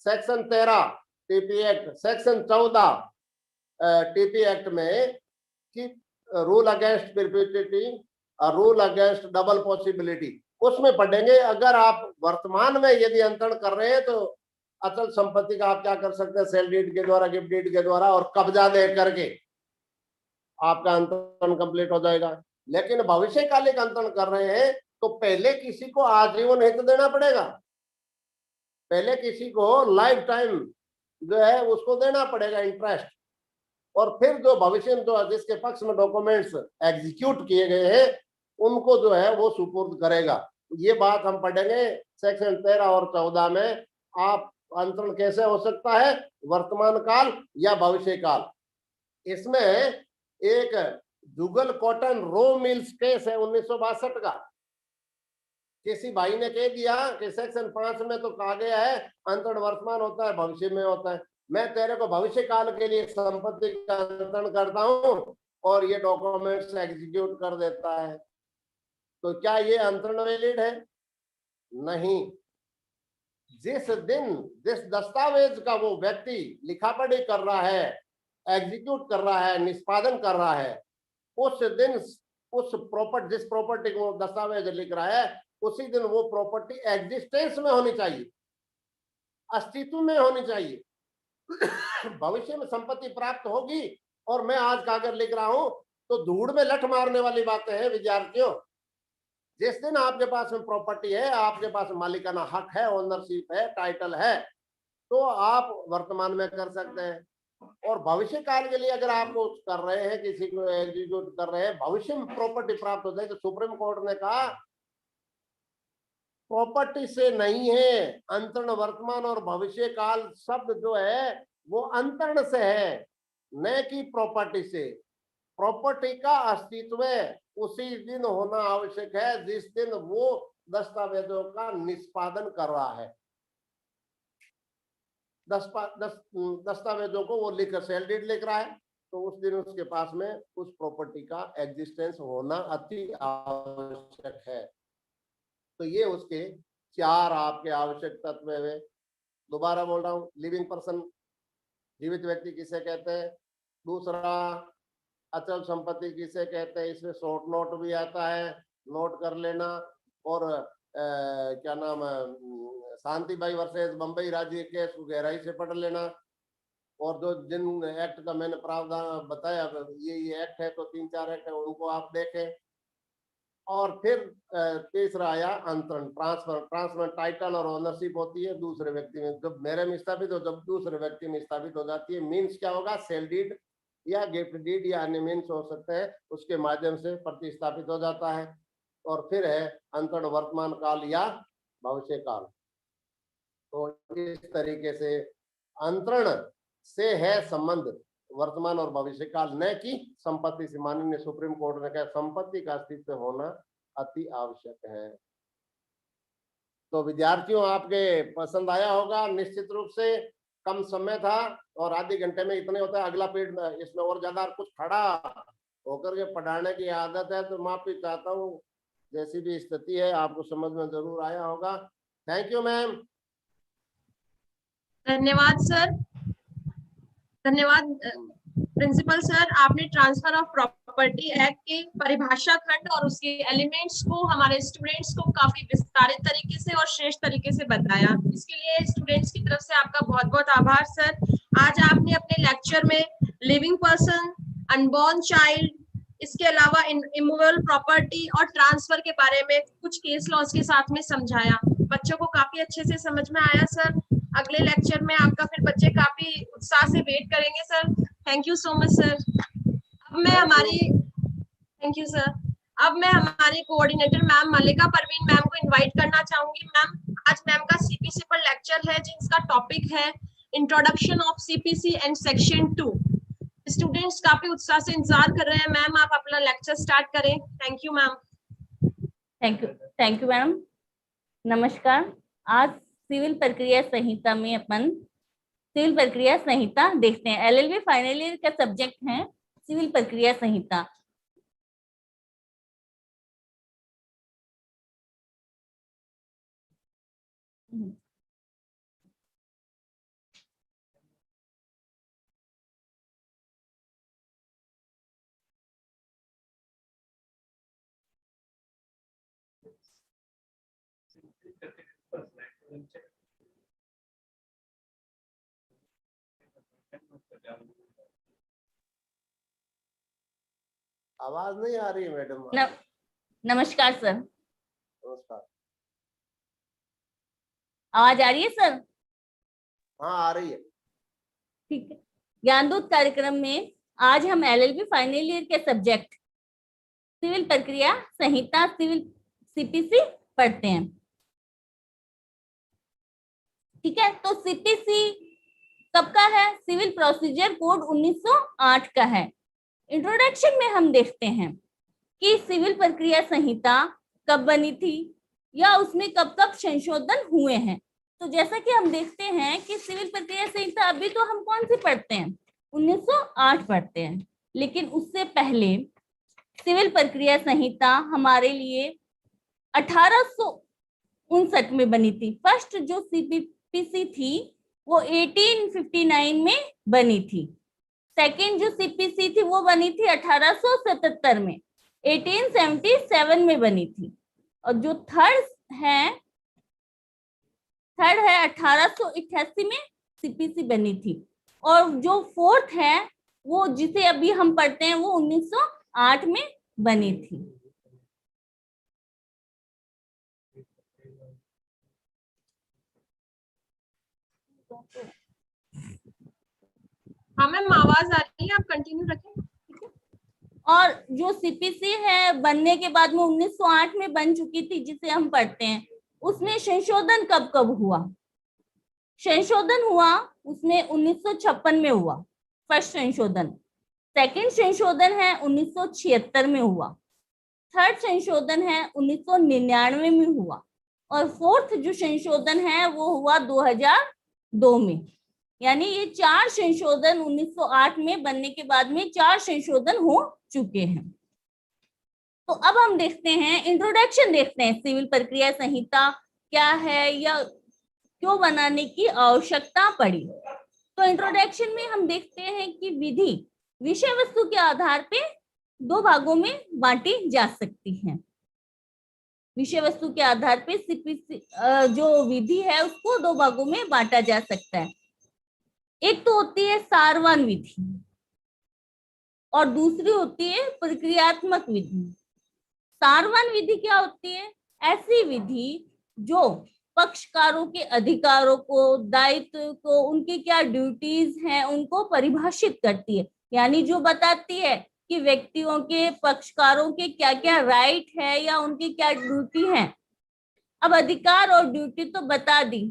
section 13 TP act, section 14 TP act में कि रूल अगेंस्ट परपेचुइटी और रूल अगेंस्ट डबल पॉसिबिलिटी, उसमें पढ़ेंगे। अगर आप वर्तमान में यदि अंतरण कर रहे हैं, तो अचल संपत्ति का आप क्या कर सकते हैं? सेल डीड के द्वारा, गिफ्ट डीड के द्वारा और कब्जा दे करके आपका अंतरण कंप्लीट हो जाएगा। लेकिन भविष्यकालिक अंतरण कर रहे हैं, तो पहले किसी को आजीवन हित देना पड़ेगा, पहले किसी को लाइफ टाइम जो है उसको देना पड़ेगा इंटरेस्ट, और फिर जो भविष्य में जो जिसके पक्ष में डॉक्यूमेंट्स एग्जीक्यूट किए गए हैं उनको जो है वो सुपुर्द करेगा। ये बात हम पढ़ेंगे सेक्शन 13 और 14 में। आप अंतरण कैसे हो सकता है, वर्तमान काल या भविष्य काल। इसमें एक जुगल कॉटन रो मिल्स केस है 1962 का। किसी भाई ने कह दिया कि सेक्शन 5 में तो कहा गया है अंतरण वर्तमान होता है, भविष्य में होता है, मैं तेरे को भविष्य काल के लिए संपत्ति का अंतरण करता हूं और ये डॉक्यूमेंट्स एग्जीक्यूट कर देता है, तो क्या ये अंतरण वैलिड है? नहीं। जिस दिन जिस दस्तावेज का वो व्यक्ति लिखा पढ़ी कर रहा है, एग्जीक्यूट कर रहा है, निष्पादन कर रहा है, उस दिन उस प्रॉपर्टी, जिस प्रॉपर्टी को दस्तावेज लिख रहा है, उसी दिन वो प्रॉपर्टी एग्जिस्टेंस में होनी चाहिए, अस्तित्व में होनी चाहिए। भविष्य में संपत्ति प्राप्त होगी और मैं आज कागज लिख रहा हूं, तो धूड़ में लठ मारने वाली बातें हैं विद्यार्थियों। जिस दिन आपके पास में प्रॉपर्टी है, आपके पास मालिकाना हक है, ओनरशिप है, टाइटल है, तो आप वर्तमान में कर सकते हैं। और भविष्य काल के लिए अगर आप कर रहे हैं, किसी को एग्जीक्यूट कर रहे हैं, भविष्य में प्रॉपर्टी प्राप्त हो जाए, तो सुप्रीम कोर्ट ने कहा प्रॉपर्टी से नहीं है अंतरण, वर्तमान और भविष्य काल शब्द जो है वो अंतरण से है, न कि प्रॉपर्टी से। प्रॉपर्टी का अस्तित्व उसी दिन होना आवश्यक है जिस दिन वो दस्तावेजों का निष्पादन कर रहा है। दस्तावेजों को वो लिख सेल डीड लिख रहा है, तो उस दिन उसके पास में उस प्रॉपर्टी का एग्जिस्टेंस होना अति आवश्यक है। तो ये उसके 4 आपके आवश्यक तत्व है। दोबारा बोल रहा हूँ, लिविंग पर्सन, जीवित व्यक्ति किसे कहते हैं, दूसरा अचल संपत्ति किसे कहते हैं, इसमें शॉर्ट नोट भी आता है, नोट कर लेना, और क्या नाम है, शांतिबाई वर्सेस बम्बई राज्य केस को गहराई से पढ़ लेना। और जो जिन एक्ट का मैंने प्रावधान बताया, ये एक्ट है तो 3-4 एक्ट है, उनको आप देखें। और फिर तीसरा आया अंतरण, ट्रांसफर। ट्रांसफर टाइटल और ओनरशिप होती है दूसरे व्यक्ति में, जब मेरे में स्थापित हो, जब दूसरे व्यक्ति में स्थापित हो जाती है। मीन्स क्या होगा, सेल डीड या गिफ्ट डीड या अन्य मीन्स हो सकते हैं, उसके माध्यम से प्रतिस्थापित हो जाता है। और फिर है अंतरण वर्तमान काल या भविष्य काल। तो इस तरीके से अंतरण से है संबंध वर्तमान और भविष्य काल, न कि संपत्ति से। माननीय सुप्रीम कोर्ट ने कहा संपत्ति का अस्तित्व होना अति आवश्यक है। तो विद्यार्थियों, आपके पसंद आया होगा निश्चित रूप से। कम समय था और आधे घंटे में इतने होता है। अगला पीरियड इसमें और ज्यादा कुछ खड़ा होकर के पढ़ाने की आदत है, तो माफी चाहता हूँ। जैसी भी स्थिति है आपको समझ में जरूर आया होगा। Thank you ma'am. धन्यवाद सर। धन्यवाद प्रिंसिपल सर। आपने ट्रांसफर ऑफ प्रॉपर्टी एक्ट के परिभाषा खंड और उसके एलिमेंट्स को हमारे स्टूडेंट्स को काफी विस्तारित तरीके से और श्रेष्ठ तरीके से बताया। इसके लिए स्टूडेंट्स की तरफ से आपका बहुत बहुत आभार सर। आज आपने अपने लेक्चर में लिविंग पर्सन, अनबॉर्न चाइल्ड, इसके अलावा इमूवेबल प्रॉपर्टी और ट्रांसफर के बारे में कुछ केस लॉज के साथ में समझाया। बच्चों को काफी अच्छे से समझ में आया सर। अगले लेक्चर में आपका फिर बच्चे काफी उत्साह से वेट करेंगे sir. Thank you so much sir. Thank you sir. अब मैं हमारे कोऑर्डिनेटर मैम मल्लिका परवीन मैम को इनवाइट करना चाहूंगी। मैम, आज मैम का सीपीसी पर लेक्चर है जिसका टॉपिक है introduction of CPC and section 2। Students काफी उत्साह से इंतजार कर रहे हैं। मैम, आप अपना लेक्चर स्टार्ट करें। Thank you ma'am. Thank you ma'am. नमस्कार। आज सिविल प्रक्रिया संहिता में अपन सिविल प्रक्रिया संहिता देखते हैं। एलएलबी फाइनल ईयर का सब्जेक्ट है सिविल प्रक्रिया संहिता। आवाज नहीं आ रही है मैडम। नमस्कार सर। नमस्कार। आवाज आ रही है सर? हाँ, आ रही है। ठीक है। ज्ञानदूत कार्यक्रम में आज हम एलएलबी फाइनल ईयर के सब्जेक्ट सिविल प्रक्रिया संहिता सिविल सीपीसी पढ़ते हैं। ठीक है, तो सीपीसी कब का है? सिविल प्रोसीजर कोड 1908 का है। इंट्रोडक्शन में हम देखते हैं कि सिविल प्रक्रिया संहिता कब बनी थी या उसमें कब कब संशोधन हुए हैं। तो जैसा कि हम देखते हैं कि सिविल प्रक्रिया संहिता अभी तो हम कौन सी पढ़ते हैं? 1908 पढ़ते हैं, लेकिन उससे पहले सिविल प्रक्रिया संहिता हमारे लिए 1859 में बनी थी। फर्स्ट जो सीपीसी थी वो 1859 में बनी थी। सेकेंड जो सीपीसी थी वो बनी थी 1877 में, 1877 में बनी थी। और जो थर्ड है 1888 में सीपीसी बनी थी। और जो फोर्थ है वो जिसे अभी हम पढ़ते हैं वो 1908 में बनी थी। हाँ मैम, आवाज आ रही है, आप कंटिन्यू रखें। और जो सीपीसी है बनने के बाद में 1908 में बन चुकी थी जिसे हम पढ़ते हैं, उसमें संशोधन कब कब हुआ? संशोधन हुआ उसमें 1956 में हुआ फर्स्ट संशोधन। सेकंड संशोधन है 1976 में हुआ। थर्ड संशोधन है 1999 में हुआ। और फोर्थ जो संशोधन है वो हुआ 2002 में। यानी ये 4 संशोधन 1908 में बनने के बाद में 4 संशोधन हो चुके हैं। तो अब हम देखते हैं, इंट्रोडक्शन देखते हैं, सिविल प्रक्रिया संहिता क्या है या क्यों बनाने की आवश्यकता पड़ी। तो इंट्रोडक्शन में हम देखते हैं कि विधि विषय वस्तु के आधार पे 2 भागों में बांटी जा सकती है। विषय वस्तु के आधार पे सीपीसी जो विधि है उसको 2 भागों में बांटा जा सकता है। एक तो होती है सारवान विधि और दूसरी होती है प्रक्रियात्मक विधि। सारवान विधि क्या होती है? ऐसी विधि जो पक्षकारों के अधिकारों को, दायित्व को, उनकी क्या ड्यूटीज हैं उनको परिभाषित करती है। यानी जो बताती है कि व्यक्तियों के, पक्षकारों के क्या क्या राइट है या उनकी क्या ड्यूटी है। अब अधिकार और ड्यूटी तो बता दी,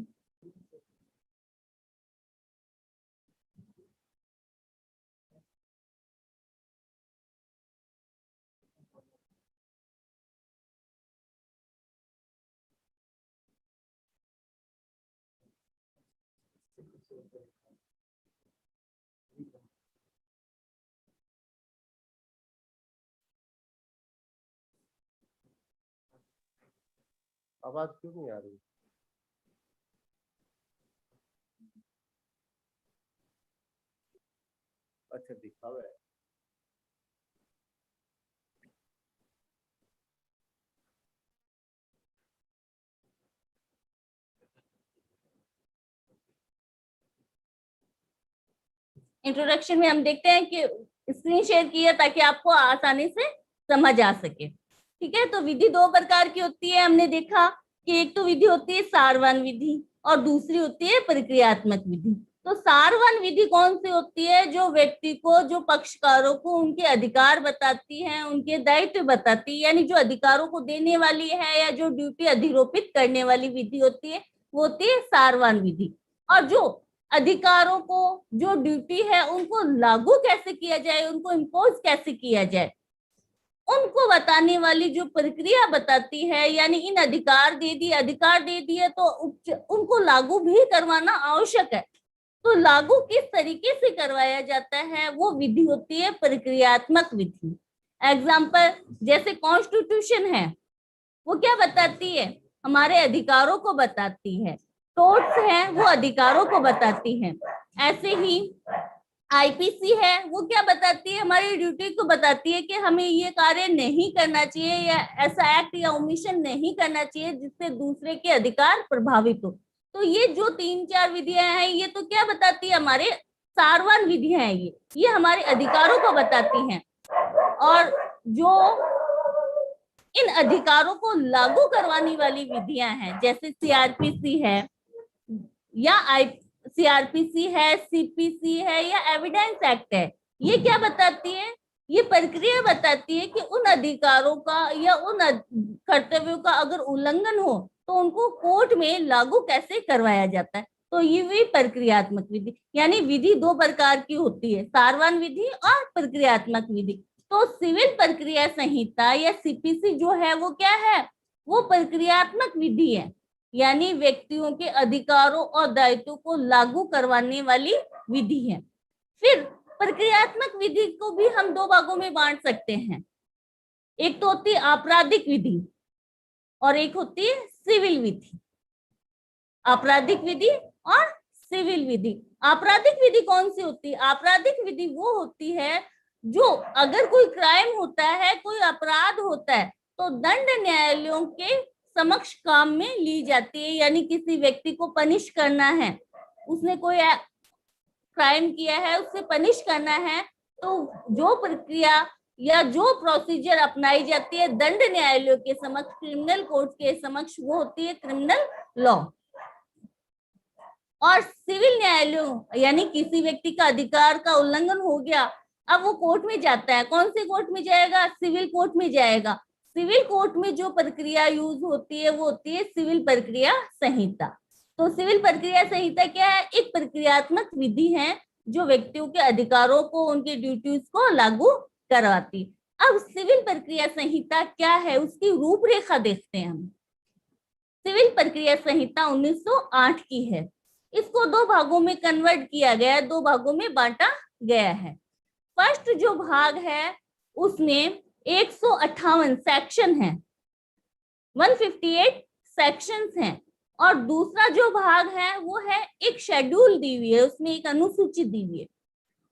आवाज क्यों नहीं आ रही? अच्छा दिखावे। इंट्रोडक्शन में हम देखते हैं कि स्क्रीन शेयर किया ताकि आपको आसानी से समझ आ सके। ठीक है, तो विधि दो प्रकार की होती है। हमने देखा कि एक तो विधि होती है सारवान विधि और दूसरी होती है प्रक्रियात्मक विधि। तो सारवान विधि कौन सी होती है? जो व्यक्ति को, जो पक्षकारों को उनके अधिकार बताती है, उनके दायित्व बताती है, यानी जो अधिकारों को देने वाली है या जो ड्यूटी अधिरोपित करने वाली विधि होती है वो होती है सारवान विधि। और जो अधिकारों को, जो ड्यूटी है, उनको लागू कैसे किया जाए, उनको इम्पोज कैसे किया जाए, उनको बताने वाली जो प्रक्रिया बताती है, यानी इन अधिकार दे दिए तो उनको लागू भी करवाना आवश्यक है। तो लागू किस तरीके से करवाया जाता है वो विधि होती है प्रक्रियात्मक विधि। एग्जाम्पल जैसे कॉन्स्टिट्यूशन है, वो क्या बताती है? हमारे अधिकारों को बताती है। टोर्ट्स है वो अधिकारों को बताती है। ऐसे ही आईपीसी है वो क्या बताती है? हमारी ड्यूटी को बताती है कि हमें ये कार्य नहीं करना चाहिए या ऐसा एक्ट या ओमिशन नहीं करना चाहिए जिससे दूसरे के अधिकार प्रभावित हो। तो ये जो 3-4 विधियां हैं ये तो क्या बताती है? हमारे सारवान विधियां हैं, ये हमारे अधिकारों को बताती हैं। और जो इन अधिकारों को लागू करवाने वाली विधियां हैं जैसे सीआरपीसी है या सीआरपीसी है, सीपीसी है या एविडेंस एक्ट है, ये क्या बताती है? ये प्रक्रिया बताती है कि उन अधिकारों का या उन कर्तव्यों का अगर उल्लंघन हो तो उनको कोर्ट में लागू कैसे करवाया जाता है। तो ये भी प्रक्रियात्मक विधि, यानी विधि दो प्रकार की होती है, सारवान विधि और प्रक्रियात्मक विधि। तो सिविल प्रक्रिया संहिता या सीपीसी जो है वो क्या है? वो प्रक्रियात्मक विधि है, यानी व्यक्तियों के अधिकारों और दायित्वों को लागू करवाने वाली विधि है। फिर प्रक्रियात्मक विधि को भी हम दो भागों में बांट सकते हैं। एक तो होती है आपराधिक विधि और एक होती है सिविल विधि। आपराधिक विधि और सिविल विधि। आपराधिक विधि कौन सी होती है? आपराधिक विधि वो होती है जो अगर कोई क्राइम होता है, कोई अपराध होता है तो दंड न्यायालयों के समक्ष काम में ली जाती है। यानी किसी व्यक्ति को पनिश करना है, उसने कोई क्राइम किया है, उससे पनिश करना है, तो जो प्रक्रिया या जो प्रोसीजर अपनाई जाती है दंड न्यायालयों के समक्ष, क्रिमिनल कोर्ट के समक्ष, वो होती है क्रिमिनल लॉ। और सिविल न्यायालयों यानी किसी व्यक्ति का अधिकार का उल्लंघन हो गया, अब वो कोर्ट में जाता है। कौन से कोर्ट में जाएगा? सिविल कोर्ट में जाएगा। सिविल कोर्ट में जो प्रक्रिया यूज होती है वो होती है सिविल प्रक्रिया संहिता। तो सिविल प्रक्रिया संहिता क्या है? एक प्रक्रियात्मक विधि है जो व्यक्तियों के अधिकारों को, उनके ड्यूटीज को लागू करवाती। अब सिविल प्रक्रिया संहिता क्या है उसकी रूपरेखा देखते हैं हम। सिविल प्रक्रिया संहिता 1908 की है। इसको दो भागों में कन्वर्ट किया गया है, दो भागों में बांटा गया है। फर्स्ट जो भाग है उसमें 158 सेक्शन है, 158 सेक्शंस हैं। और दूसरा जो भाग है वो है एक शेड्यूल दी हुई है, उसमें एक अनुसूची दी हुई है।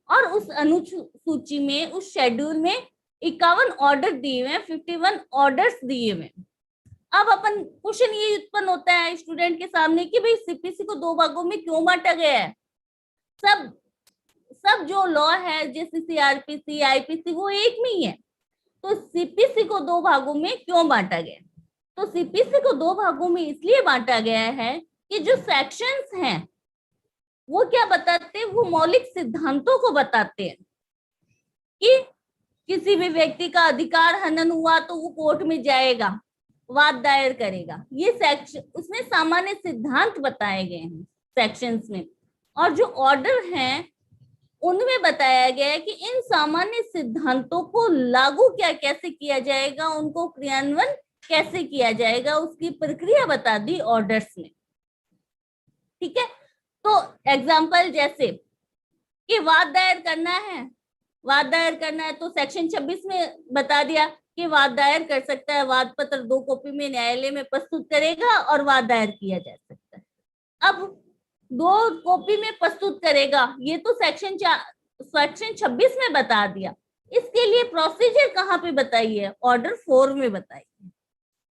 और उस अनुसूची में, उस शेड्यूल में 51 ऑर्डर दिए हुए हैं, 51 ऑर्डर्स दिए हुए हैं। अब अपन क्वेश्चन ये उत्पन्न होता है स्टूडेंट के सामने कि भाई सीपीसी को दो भागों में क्यों बांटा गया है? सब जो लॉ है जैसे सीआरपीसी, आईपीसी, वो एक में ही है, तो सीपीसी को दो भागों में क्यों बांटा गया? तो सीपीसी को दो भागों में इसलिए बांटा गया है कि जो सेक्शंस हैं वो क्या बताते हैं? वो मौलिक सिद्धांतों को बताते हैं कि किसी भी व्यक्ति का अधिकार हनन हुआ तो वो कोर्ट में जाएगा, वाद दायर करेगा। ये सेक्शन, उसमें सामान्य सिद्धांत बताए गए हैं सेक्शंस में, और जो ऑर्डर हैं उनमें बताया गया है कि इन सामान्य सिद्धांतों को लागू क्या कैसे किया जाएगा, उनको क्रियान्वयन कैसे किया जाएगा, उसकी प्रक्रिया बता दी ऑर्डर्स में। ठीक है, तो एग्जाम्पल जैसे कि वाद दायर करना है तो सेक्शन 26 में बता दिया कि वाद दायर कर सकता है, वाद पत्र 2 कॉपी में न्यायालय में प्रस्तुत करेगा और वाद दायर किया जा सकता है। अब 2 कॉपी में प्रस्तुत करेगा, ये तो सेक्शन 26 में बता दिया। इसके लिए प्रोसीजर कहाँ पे बताई है? ऑर्डर 4 में बताई है।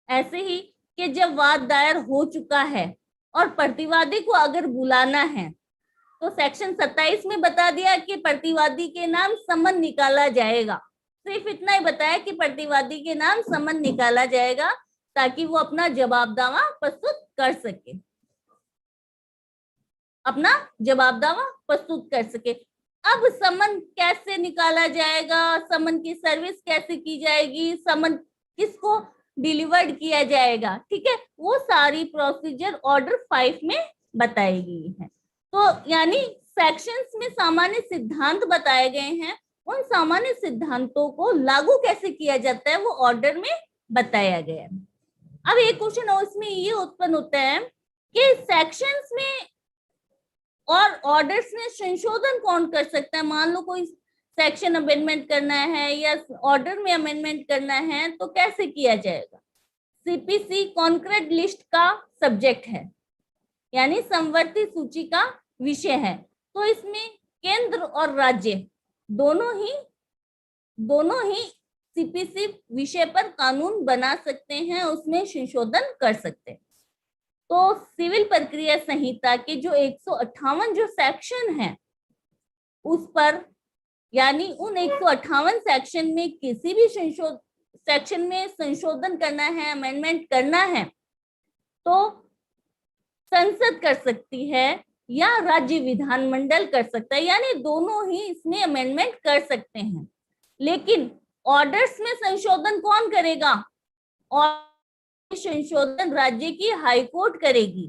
ऐसे ही कि जब वाद दायर हो चुका है और प्रतिवादी को अगर बुलाना है तो सेक्शन 27 में बता दिया कि प्रतिवादी के नाम समन निकाला जाएगा। सिर्फ इतना ही बताया कि प्रतिवादी के नाम समन निकाला जाएगा ताकि वो अपना जवाब दावा प्रस्तुत कर सके, अब समन कैसे निकाला जाएगा, समन की सर्विस कैसे की जाएगी, समन किसको डिलीवर्ड किया जाएगा, ठीक है, वो सारी प्रोसीजर ऑर्डर 5 में बताई गई है। तो यानी सेक्शंस में सामान्य सिद्धांत बताए गए हैं, उन सामान्य सिद्धांतों को लागू कैसे किया जाता है वो ऑर्डर में बताया गया है। अब एक क्वेश्चन और इसमें ये उत्पन्न होता है कि सेक्शंस में और ऑर्डर्स में संशोधन कौन कर सकता है? मान लो कोई सेक्शन अमेंडमेंट करना है या ऑर्डर में अमेंडमेंट करना है तो कैसे किया जाएगा? सीपीसी कॉन्क्रीट लिस्ट का सब्जेक्ट है, यानी समवर्ती सूची का विषय है। तो इसमें केंद्र और राज्य दोनों ही सीपीसी विषय पर कानून बना सकते हैं, उसमें संशोधन कर सकते हैं। तो सिविल प्रक्रिया संहिता के जो 158 जो सेक्शन है उस पर, यानी उन 158 सेक्शन में किसी भी सेक्शन में संशोधन करना है, अमेंडमेंट करना है तो संसद कर सकती है या राज्य विधानमंडल कर सकता है, यानी दोनों ही इसमें अमेंडमेंट कर सकते हैं। लेकिन ऑर्डर्स में संशोधन कौन करेगा? और संशोधन राज्य की हाईकोर्ट करेगी।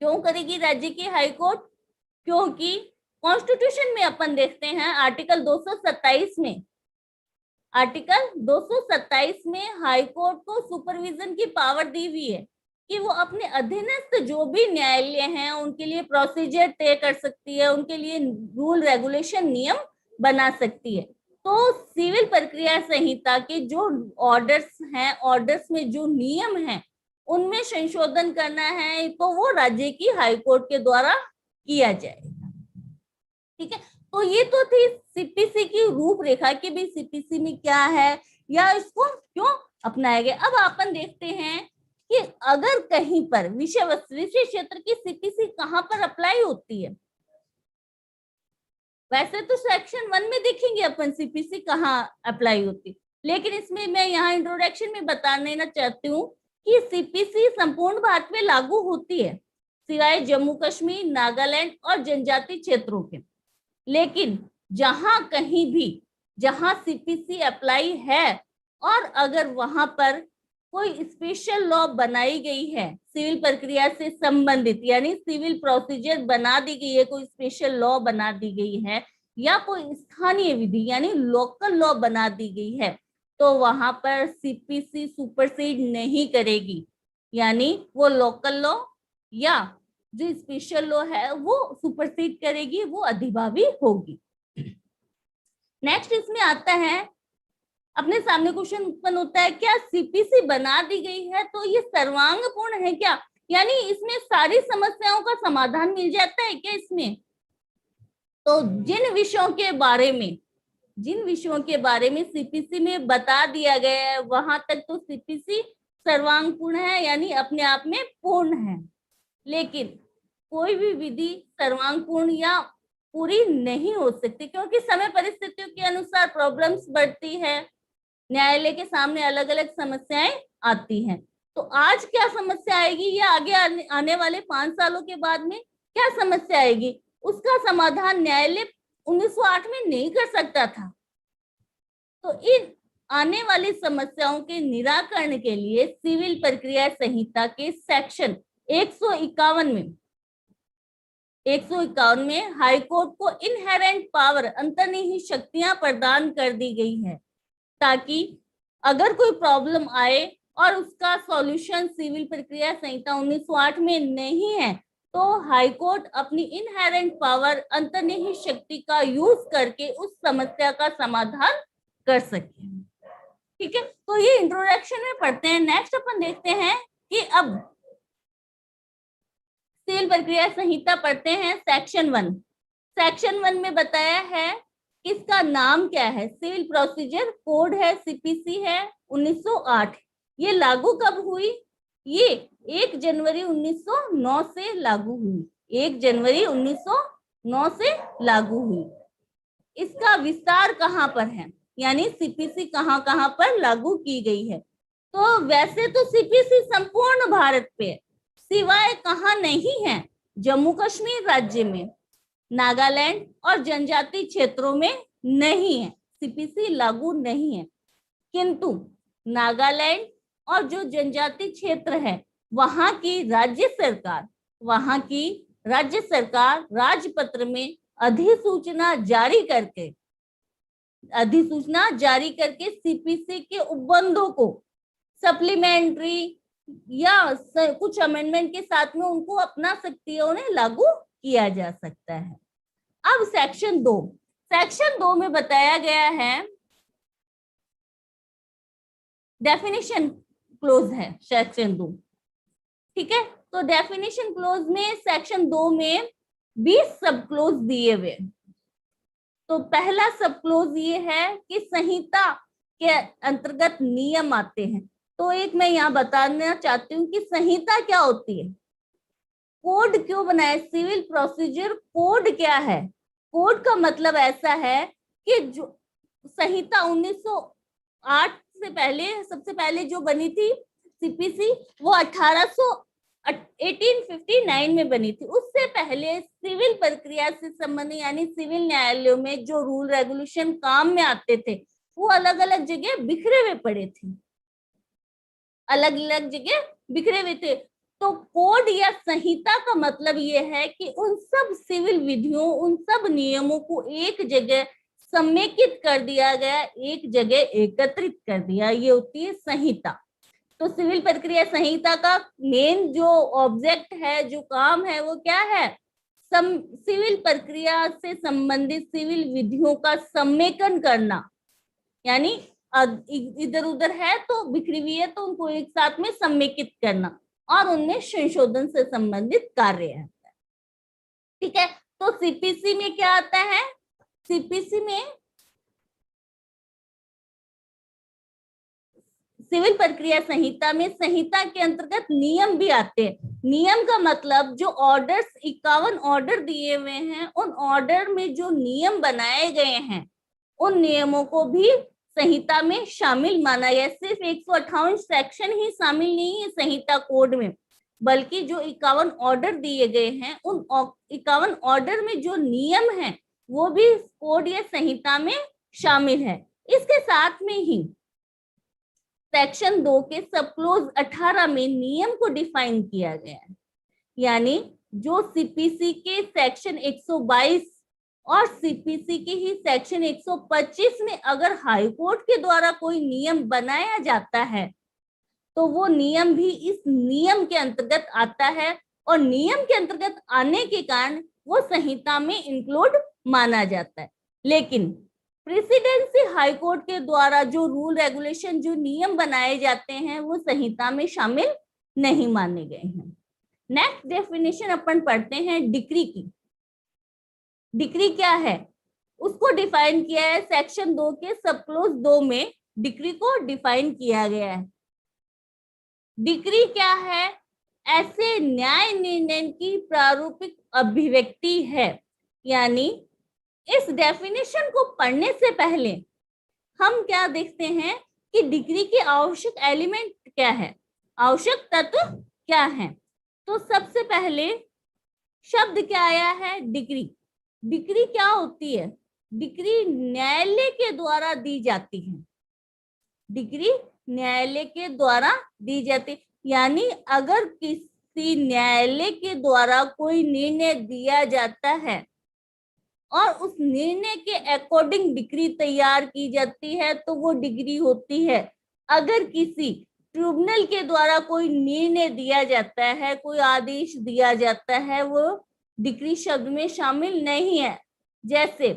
क्यों करेगी राज्य की हाईकोर्ट? क्योंकि कॉन्स्टिट्यूशन में अपन देखते हैं आर्टिकल 227 में हाईकोर्ट को सुपरविजन की पावर दी हुई है कि वो अपने अधीनस्थ जो भी न्यायालय हैं उनके लिए प्रोसीजर तय कर सकती है, उनके लिए रूल रेगुलेशन नियम बना सकती है। तो सिविल प्रक्रिया संहिता के जो ऑर्डर्स हैं, ऑर्डर्स में जो नियम हैं उनमें संशोधन करना है तो वो राज्य की हाईकोर्ट के द्वारा किया जाएगा। ठीक है, तो ये तो थी सीपीसी की रूपरेखा कि भाई सीपीसी में क्या है या इसको क्यों अपनाया गया। अब अपन देखते हैं कि अगर कहीं पर विषय क्षेत्र की सीपीसी कहाँ पर अप्लाई होती है। वैसे तो सेक्शन 1 में देखेंगे अपन सीपीसी कहाँ अप्लाई होती, लेकिन इसमें मैं यहाँ इंट्रोडक्शन में बता देना चाहती हूँ कि सीपीसी संपूर्ण भारत में लागू होती है सिवाय जम्मू कश्मीर, नागालैंड और जनजाति क्षेत्रों के। लेकिन जहां कहीं भी जहां सीपीसी अप्लाई है और अगर वहां पर कोई स्पेशल लॉ बनाई गई है सिविल प्रक्रिया से संबंधित, यानी सिविल प्रोसीजर बना दी गई है, कोई स्पेशल लॉ बना दी गई है या कोई स्थानीय विधि यानी लोकल लॉ बना दी गई है, तो वहां पर सीपीसी सुपरसीड नहीं करेगी, यानी वो लोकल लॉ या जो स्पेशल लॉ है वो सुपरसीड करेगी, वो अधिभावी होगी। नेक्स्ट इसमें आता है, अपने सामने क्वेश्चन उत्पन्न होता है, क्या सीपीसी बना दी गई है तो ये सर्वांगपूर्ण है क्या? यानी इसमें सारी समस्याओं का समाधान मिल जाता है क्या इसमें? तो जिन विषयों के बारे में सीपीसी में बता दिया गया है वहां तक तो सीपीसी सर्वांगपूर्ण है, यानी अपने आप में पूर्ण है। लेकिन कोई भी विधि सर्वांगपूर्ण या पूरी नहीं हो सकती, क्योंकि समय परिस्थितियों के अनुसार प्रॉब्लम्स बढ़ती है, न्यायालय के सामने अलग अलग समस्याएं आती हैं। तो आज क्या समस्या आएगी या आगे आने वाले 5 सालों के बाद में क्या समस्या आएगी, उसका समाधान न्यायालय 1908 में नहीं कर सकता था, तो इन आने वाली समस्याओं के निराकरण के लिए सिविल प्रक्रिया संहिता के सेक्शन 151 में हाईकोर्ट को इनहेरेंट पावर, अंतर्निहित शक्तियां प्रदान कर दी गई है, ताकि अगर कोई प्रॉब्लम आए और उसका सॉल्यूशन सिविल प्रक्रिया संहिता 1908 में नहीं है, तो हाईकोर्ट अपनी इनहेरेंट पावर, अंतर्निहित शक्ति का यूज करके उस समस्या का समाधान कर सके। ठीक है, तो ये इंट्रोडक्शन में पढ़ते हैं। नेक्स्ट अपन देखते हैं कि अब सिविल प्रक्रिया संहिता पढ़ते हैं सेक्शन 1। सेक्शन 1 में बताया है कि इसका नाम क्या है, सिविल प्रोसीजर कोड है, सीपीसी है 1908। ये लागू कब हुई? ये 1 जनवरी 1909 से लागू हुई, 1 जनवरी 1909 से लागू हुई। इसका विस्तार कहाँ पर है, यानी सीपीसी कहाँ कहाँ पर लागू की गई है? तो वैसे तो सीपीसी संपूर्ण भारत पे है, सिवाय कहाँ नहीं है? जम्मू कश्मीर राज्य में, नागालैंड और जनजातीय क्षेत्रों में नहीं है, सीपीसी लागू नहीं है। किंतु नागालैंड और जो जनजातीय क्षेत्र है वहां की राज्य सरकार राजपत्र में अधिसूचना जारी करके सीपीसी के उपबंधों को सप्लीमेंट्री या कुछ अमेंडमेंट के साथ में उनको अपना सकती है, उन्हें लागू किया जा सकता है। अब सेक्शन 2 में बताया गया है, डेफिनेशन क्लोज है सेक्शन 2। ठीक है, तो डेफिनेशन क्लोज में सेक्शन 2 में 20 सब क्लोज दिए हुए। तो पहला सब क्लोज ये है कि संहिता के अंतर्गत नियम आते हैं। तो एक मैं यहाँ बताना चाहती हूँ कि संहिता क्या होती है, कोड क्यों बनाए, सिविल प्रोसीजर कोड क्या है। कोड का मतलब ऐसा है कि जो संहिता 1908 से पहले, सबसे पहले जो बनी थी सीपीसी, वो 1859 में बनी थी। उससे पहले सिविल प्रक्रिया से संबंधित यानी सिविल न्यायालयों में जो रूल रेगुलेशन काम में आते थे वो अलग अलग जगह बिखरे हुए पड़े थे, तो कोड या संहिता का मतलब ये है कि उन सब सिविल विधियों, उन सब नियमों को एक जगह समेकित कर दिया गया, एक जगह एकत्रित कर दिया, ये होती है संहिता। तो सिविल प्रक्रिया संहिता का मेन जो ऑब्जेक्ट है, जो काम है, वो क्या है? सिविल प्रक्रिया से संबंधित सिविल विधियों का समेकन करना, यानी इधर उधर है तो बिखरी हुई है तो उनको एक साथ में समेकित करना और उनमें संशोधन से संबंधित कार्य है। ठीक है, तो सीपीसी में क्या आता है? सीपीसी में सिविल प्रक्रिया संहिता में संहिता के अंतर्गत नियम भी आते हैं। नियम का मतलब जो ऑर्डर्स, 51 ऑर्डर दिए हुए हैं, उन ऑर्डर में जो नियम बनाए गए हैं उन नियमों को भी संहिता में शामिल माना गया। सिर्फ 158 सेक्शन ही शामिल नहीं है संहिता कोड में, बल्कि जो 51 ऑर्डर दिए गए हैं उन 51 ऑर्डर में जो नियम हैं वो भी कोड या संहिता में शामिल है। इसके साथ में ही सेक्शन 2 के सब क्लोज 18 में नियम को डिफाइन किया गया है, यानी जो सीपीसी के सेक्शन 122 और सीपीसी के ही सेक्शन 125 में अगर हाईकोर्ट के द्वारा कोई नियम बनाया जाता है तो वो नियम भी इस नियम के अंतर्गत आता है, और नियम के अंतर्गत आने के कारण वो संहिता में इंक्लूड माना जाता है। लेकिन प्रेसिडेंसी हाईकोर्ट के द्वारा जो रूल रेगुलेशन, जो नियम बनाए जाते हैं वो संहिता में शामिल नहीं माने गए हैं। नेक्स्ट डेफिनेशन अपन पढ़ते हैं डिक्री की। डिक्री क्या है उसको डिफाइन किया है सेक्शन 2 के सब क्लोज 2 में, डिक्री को डिफाइन किया गया है। डिक्री क्या है? ऐसे न्याय निर्णय की प्रारूपिक अभिव्यक्ति है। यानी इस डेफिनेशन को पढ़ने से पहले हम क्या देखते हैं कि डिक्री के आवश्यक एलिमेंट क्या है, आवश्यक तत्व क्या है। तो सबसे पहले शब्द क्या आया है? डिक्री। डिक्री क्या होती है? डिग्री न्यायालय के द्वारा दी जाती है, डिग्री न्यायालय के द्वारा दी जाती, यानी अगर किसी न्यायालय के द्वारा कोई निर्णय दिया जाता है और उस निर्णय के अकॉर्डिंग डिग्री तैयार की जाती है तो वो डिग्री होती है। अगर किसी ट्रिब्यूनल के द्वारा कोई निर्णय दिया जाता है, कोई आदेश दिया जाता है, वो डिग्री शब्द में शामिल नहीं है। जैसे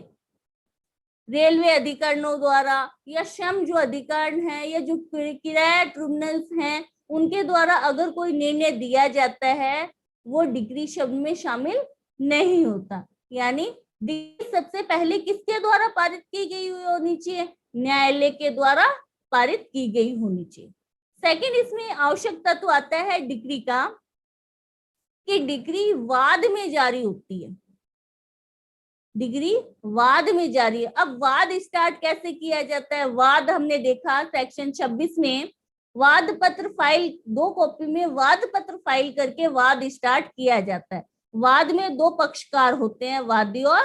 रेलवे अधिकरणों द्वारा या श्रम जो अधिकरण है या जो किराया ट्रिब्यूनल्स हैं उनके द्वारा अगर कोई निर्णय दिया जाता है वो डिग्री शब्द में शामिल नहीं होता। यानी डिग्री सबसे पहले किसके द्वारा पारित की गई होनी चाहिए? न्यायालय के द्वारा पारित की गई होनी चाहिए। सेकंड, इसमें आवश्यक तत्व आता है डिग्री का कि डिग्री वाद में जारी होती है, डिग्री वाद में जारी है। अब वाद स्टार्ट कैसे किया जाता है? वाद हमने देखा सेक्शन 26 में, वाद पत्र फाइल 2 कॉपी में वाद पत्र फाइल करके वाद स्टार्ट किया जाता है। वाद में 2 पक्षकार होते हैं, वादी और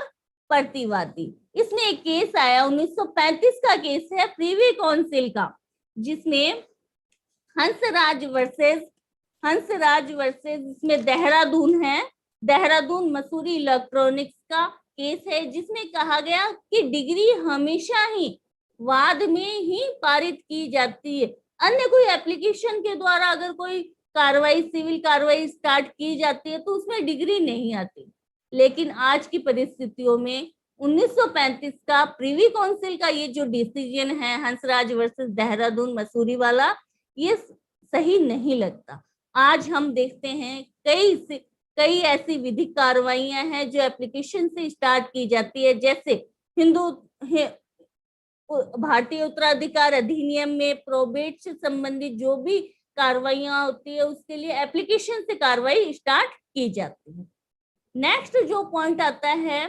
प्रतिवादी। इसमें एक केस आया 1935 का केस है प्रीवी काउंसिल का, जिसमें हंसराज वर्सेस इसमें देहरादून है, देहरादून मसूरी इलेक्ट्रॉनिक्स का केस है, जिसमें कहा गया कि डिग्री हमेशा ही वाद में ही पारित की जाती है। अन्य कोई एप्लीकेशन के द्वारा अगर कोई कार्रवाई, सिविल कार्रवाई स्टार्ट की जाती है तो उसमें डिग्री नहीं आती। लेकिन आज की परिस्थितियों में 1935 का प्रीवी काउंसिल का ये जो डिसीजन है हंसराज वर्सेस देहरादून मसूरी वाला, ये सही नहीं लगता। आज हम देखते हैं कई ऐसी विधिक कार्रवाइयां हैं जो एप्लीकेशन से स्टार्ट की जाती है। जैसे भारतीय उत्तराधिकार अधिनियम में प्रोबेट से संबंधित जो भी कार्रवाइयां होती है उसके लिए एप्लीकेशन से कार्रवाई स्टार्ट की जाती है। नेक्स्ट जो पॉइंट आता है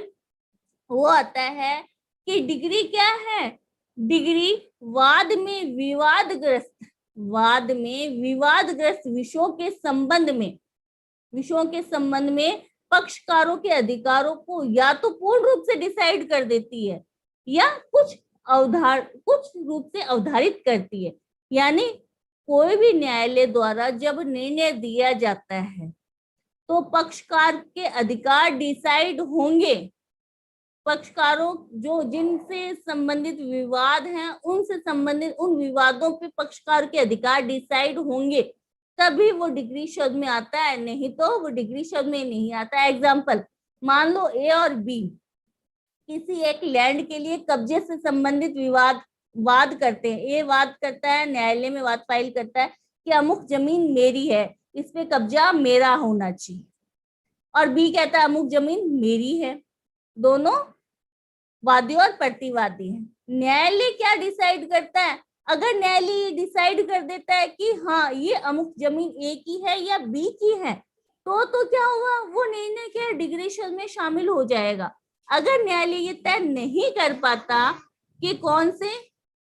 वो आता है कि डिग्री क्या है? डिग्री वाद में विवादग्रस्त विषयों के संबंध में पक्षकारों के अधिकारों को या तो पूर्ण रूप से डिसाइड कर देती है या कुछ रूप से अवधारित करती है। यानी कोई भी न्यायालय द्वारा जब निर्णय दिया जाता है तो पक्षकार के अधिकार डिसाइड होंगे, पक्षकारों जो जिनसे संबंधित विवाद हैं उनसे संबंधित उन विवादों पे पक्षकार के अधिकार डिसाइड होंगे, तभी वो डिग्री शब्द में आता है, नहीं तो वो डिग्री शब्द में नहीं आता है। एग्जाम्पल, मान लो ए और बी किसी एक लैंड के लिए कब्जे से संबंधित वाद करते हैं। ए वाद करता है, न्यायालय में वाद फाइल करता है कि अमुक जमीन मेरी है, इस पे कब्जा मेरा होना चाहिए, और बी कहता है अमुक जमीन मेरी है। दोनों वादी और प्रतिवादी हैं। न्यायालय क्या डिसाइड करता है? अगर न्यायालय ये डिसाइड कर देता है कि हाँ ये अमुक जमीन ए की है या बी की है, तो क्या हुआ? वो निर्णय के डिग्री शब्द में शामिल हो जाएगा। अगर न्यायालय ये तय नहीं कर पाता कि कौन से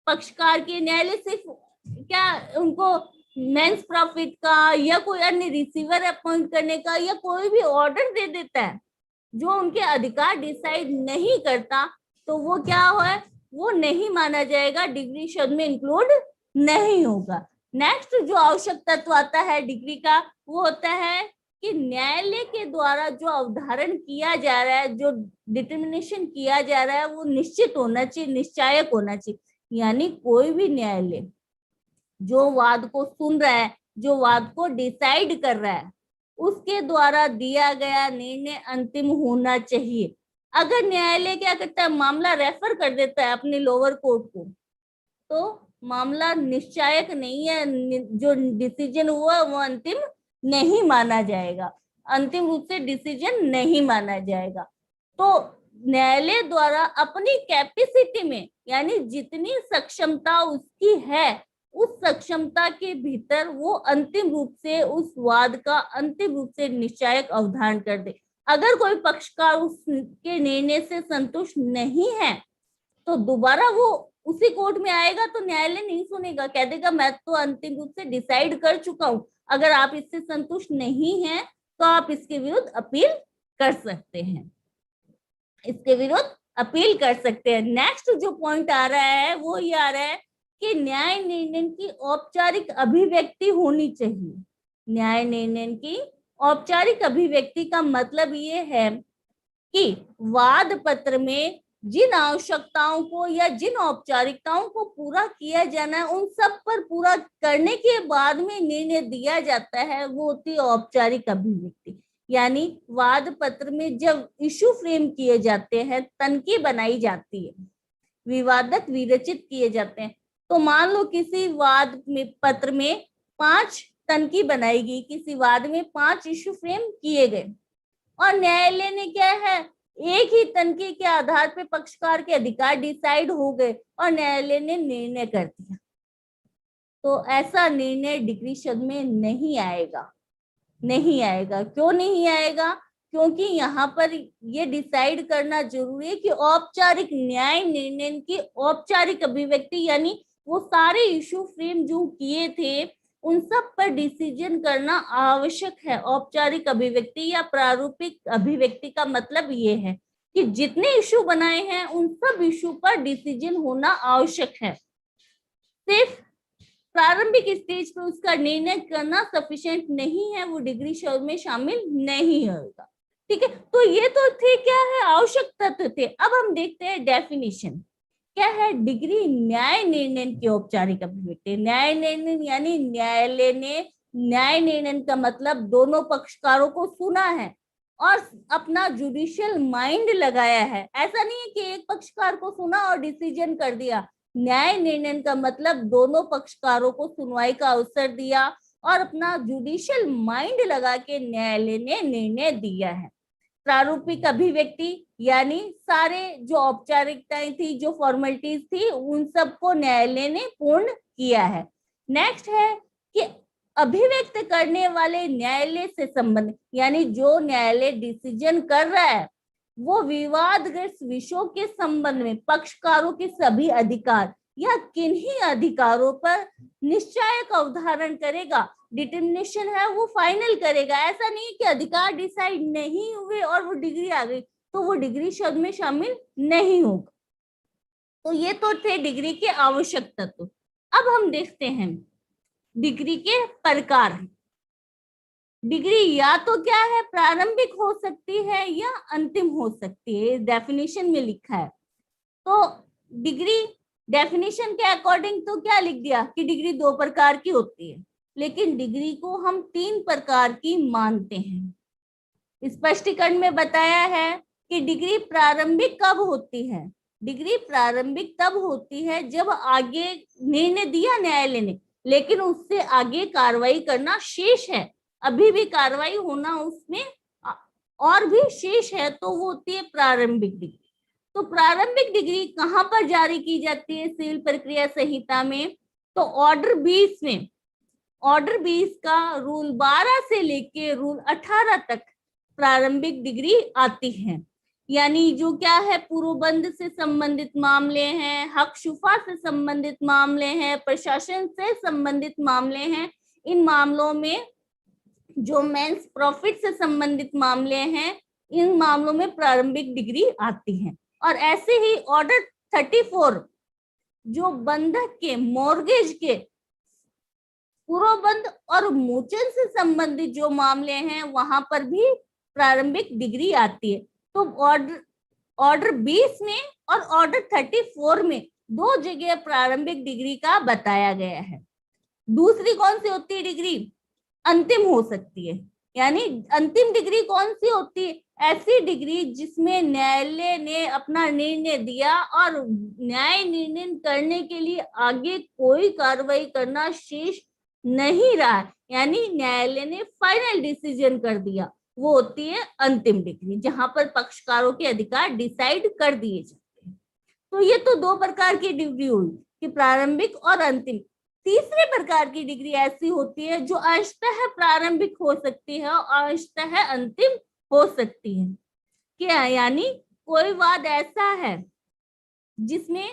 पक्षकार के, न्यायालय सिर्फ क्या उनको मेंस प्रॉफिट का या कोई अन्य रिसीवर अपॉइंट करने का या कोई भी ऑर्डर दे देता है जो उनके अधिकार डिसाइड नहीं करता, तो वो क्या है? वो नहीं माना जाएगा, डिग्री शब्द में इंक्लूड नहीं होगा। नेक्स्ट जो आवश्यक तत्व आता है डिग्री का वो होता है कि न्यायालय के द्वारा जो अवधारण किया जा रहा है, जो डिटर्मिनेशन किया जा रहा है, वो निश्चित होना चाहिए, निश्चायक होना चाहिए। यानी कोई भी न्यायालय जो वाद को सुन रहा है, जो वाद को डिसाइड कर रहा है, उसके द्वारा दिया गया निर्णय अंतिम होना चाहिए। अगर न्यायालय क्या करता है, मामला रेफर कर देता है अपने लोअर कोर्ट को, तो मामला निश्चायक नहीं है, जो डिसीजन हुआ वो अंतिम नहीं माना जाएगा, अंतिम रूप से डिसीजन नहीं माना जाएगा। तो न्यायालय द्वारा अपनी कैपेसिटी में, यानी जितनी सक्षमता उसकी है, उस सक्षमता के भीतर वो अंतिम रूप से उस वाद का अंतिम रूप से निश्चायक अवधारण कर दे। अगर कोई पक्षकार उसके निर्णय से संतुष्ट नहीं है तो दोबारा वो उसी कोर्ट में आएगा तो न्यायालय नहीं सुनेगा, कह देगा मैं तो अंतिम रूप से डिसाइड कर चुका हूं, अगर आप इससे संतुष्ट नहीं हैं तो आप इसके विरुद्ध अपील कर सकते हैं, इसके विरुद्ध अपील कर सकते हैं। नेक्स्ट जो पॉइंट आ रहा है वो ये आ रहा है कि न्याय निर्णय की औपचारिक अभिव्यक्ति होनी चाहिए। न्याय निर्णय की औपचारिक अभिव्यक्ति का मतलब ये है कि वाद पत्र में जिन आवश्यकताओं को या जिन औपचारिकताओं को पूरा किया जाना है उन सब पर पूरा करने के बाद में निर्णय दिया जाता है, वो होती है औपचारिक अभिव्यक्ति। यानी वाद पत्र में जब इशू फ्रेम किए जाते हैं, तनकी बनाई जाती है, विवादक विरचित किए जाते हैं, तो मान लो किसी वाद में पत्र में 5 तनकी बनाई गई, किसी वाद में 5 इशू फ्रेम किए गए और न्यायालय ने क्या है, एक ही तनकी के आधार पे पक्षकार के अधिकार डिसाइड हो गए और न्यायालय ने निर्णय कर दिया। तो ऐसा निर्णय डिग्री शब्द में नहीं आएगा, नहीं आएगा। क्यों नहीं आएगा? क्योंकि यहाँ पर ये डिसाइड करना जरूरी है कि औपचारिक न्याय निर्णय की औपचारिक अभिव्यक्ति, यानी वो सारे इशू फ्रेम जो किए थे उन सब पर डिसीजन करना आवश्यक है। औपचारिक अभिव्यक्ति या प्रारूपिक अभिव्यक्ति का मतलब ये है कि जितने इशू बनाए हैं उन सब इशू पर डिसीजन होना आवश्यक है। सिर्फ प्रारंभिक स्टेज पे उसका निर्णय करना सफिशिएंट नहीं है, वो डिग्री शब्द में शामिल नहीं होगा। ठीक है, तो ये तो थे क्या है, आवश्यक तत्व थे। अब हम देखते हैं डेफिनेशन क्या है। डिग्री न्याय निर्णय की औपचारिक अभिव्यक्ति। न्याय निर्णय यानी न्यायालय ने, न्याय निर्णय का मतलब दोनों पक्षकारों को सुना है और अपना जुडिशियल माइंड लगाया है। ऐसा नहीं है कि एक पक्षकार को सुना और डिसीजन कर दिया। न्याय निर्णय का मतलब दोनों पक्षकारों को सुनवाई का अवसर दिया और अपना जुडिशियल माइंड लगा के न्यायालय ने निर्णय दिया है। प्रारूपिक अभिव्यक्ति यानी सारे जो औपचारिकताएं थी, जो फॉर्मेलिटीज थी, उन सबको न्यायालय ने पूर्ण किया है। नेक्स्ट है कि अभिव्यक्त करने वाले न्यायालय से संबंधित, यानी जो न्यायालय डिसीजन कर रहा है वो विवादग्रस्त विषयों के संबंध में पक्षकारों के सभी अधिकार या किन्हीं अधिकारों पर निश्चयक अवधारण करेगा। डिटर्मिनेशन है वो फाइनल करेगा। ऐसा नहीं कि अधिकार डिसाइड नहीं हुए और वो डिग्री आ गई तो वो डिग्री शब्द में शामिल नहीं होगा। तो ये तो थे डिग्री के आवश्यक तत्व। अब हम देखते हैं डिग्री के प्रकार। डिग्री या तो क्या है, प्रारंभिक हो सकती है या अंतिम हो सकती है, डेफिनेशन में लिखा है। तो डिग्री डेफिनेशन के अकॉर्डिंग तो क्या लिख दिया कि डिग्री 2 प्रकार की होती है, लेकिन डिग्री को हम 3 प्रकार की मानते हैं। स्पष्टीकरण में बताया है कि डिग्री प्रारंभिक कब होती है। डिग्री प्रारंभिक तब होती है जब आगे निर्णय दिया न्यायालय ने, लेकिन उससे आगे कार्रवाई करना शेष है, अभी भी कार्रवाई होना उसमें और भी शेष है, तो वो होती है प्रारंभिक डिग्री। तो प्रारंभिक डिग्री कहाँ पर जारी की जाती है सिविल प्रक्रिया संहिता में? तो ऑर्डर 20 में, ऑर्डर 20 का रूल 12 से लेके रूल 18 तक प्रारंभिक डिग्री आती है। यानी जो क्या है, पूर्वबंध से संबंधित मामले हैं, हक शुफा से संबंधित मामले हैं, प्रशासन से संबंधित मामले हैं, इन मामलों में जो मेंस प्रॉफिट से संबंधित मामले हैं, इन मामलों में प्रारंभिक डिग्री आती है। और ऐसे ही ऑर्डर 34 जो बंधक के, मॉर्गेज के पूर्वबंध और मोचन से संबंधित जो मामले हैं वहां पर भी प्रारंभिक डिग्री आती है। तो ऑर्डर 20 में और ऑर्डर 34 में 2 जगह प्रारंभिक डिग्री का बताया गया है। दूसरी कौन सी होती है डिग्री? अंतिम हो सकती है। यानी अंतिम डिग्री कौन सी होती है? ऐसी डिग्री जिसमें न्यायालय ने अपना निर्णय दिया और न्याय निर्णय करने के लिए आगे कोई कार्रवाई करना शेष नहीं रहा, यानी न्यायालय ने फाइनल डिसीजन कर दिया, वो होती है अंतिम डिग्री, जहां पर पक्षकारों के अधिकार डिसाइड कर दिए जाते हैं। तो ये तो 2 प्रकार की डिग्री हुई कि प्रारंभिक और अंतिम। तीसरे प्रकार की डिग्री ऐसी होती है जो अंशतः प्रारंभिक हो सकती है और अंशतः अंतिम हो सकती है। क्या? यानी कोई वाद ऐसा है जिसमें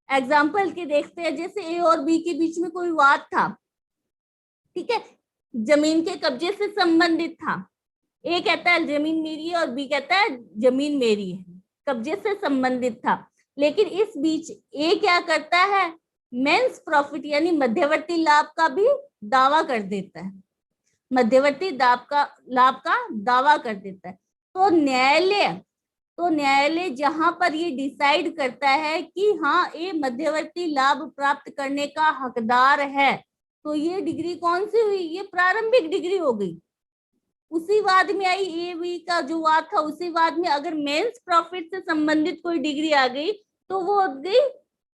एग्जाम्पल के देखते हैं, जैसे ए और बी के बीच में कोई वाद था, ठीक है, जमीन के कब्जे से संबंधित था। ए कहता है जमीन मेरी है और बी कहता है जमीन मेरी है। कब्जे से संबंधित था। लेकिन इस बीच ए क्या करता है, मेंस प्रॉफिट यानी मध्यवर्ती लाभ का भी दावा कर देता है, मध्यवर्ती लाभ का दावा कर देता है। तो न्यायालय जहां पर ये डिसाइड करता है कि हाँ ये मध्यवर्ती लाभ प्राप्त करने का हकदार है, तो ये डिग्री कौन सी हुई, ये प्रारंभिक डिग्री हो गई। उसी वाद में आई, ए बी का जो वाद था उसी वाद में अगर मेंस प्रॉफिट से संबंधित कोई डिग्री आ गई तो वो हो गई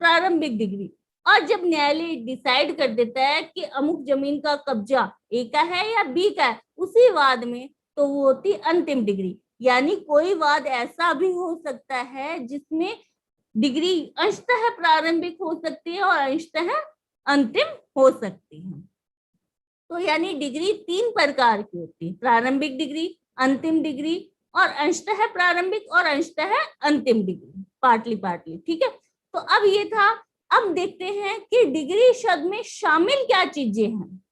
प्रारंभिक डिग्री। और जब न्यायालय डिसाइड कर देता है कि अमुक जमीन का कब्जा ए का है या बी का है उसी वाद में, तो वो होती अंतिम डिग्री। यानी कोई वाद ऐसा भी हो सकता है जिसमें डिग्री अंशतः प्रारंभिक हो सकती है और अंशतः अंतिम हो सकती है। तो यानी डिग्री 3 प्रकार की होती है, प्रारंभिक डिग्री, अंतिम डिग्री और अंशतः प्रारंभिक और अंशतः अंतिम डिग्री, पार्टली। ठीक है, तो अब ये था। अब देखते हैं कि डिग्री शब्द में शामिल क्या चीजें हैं।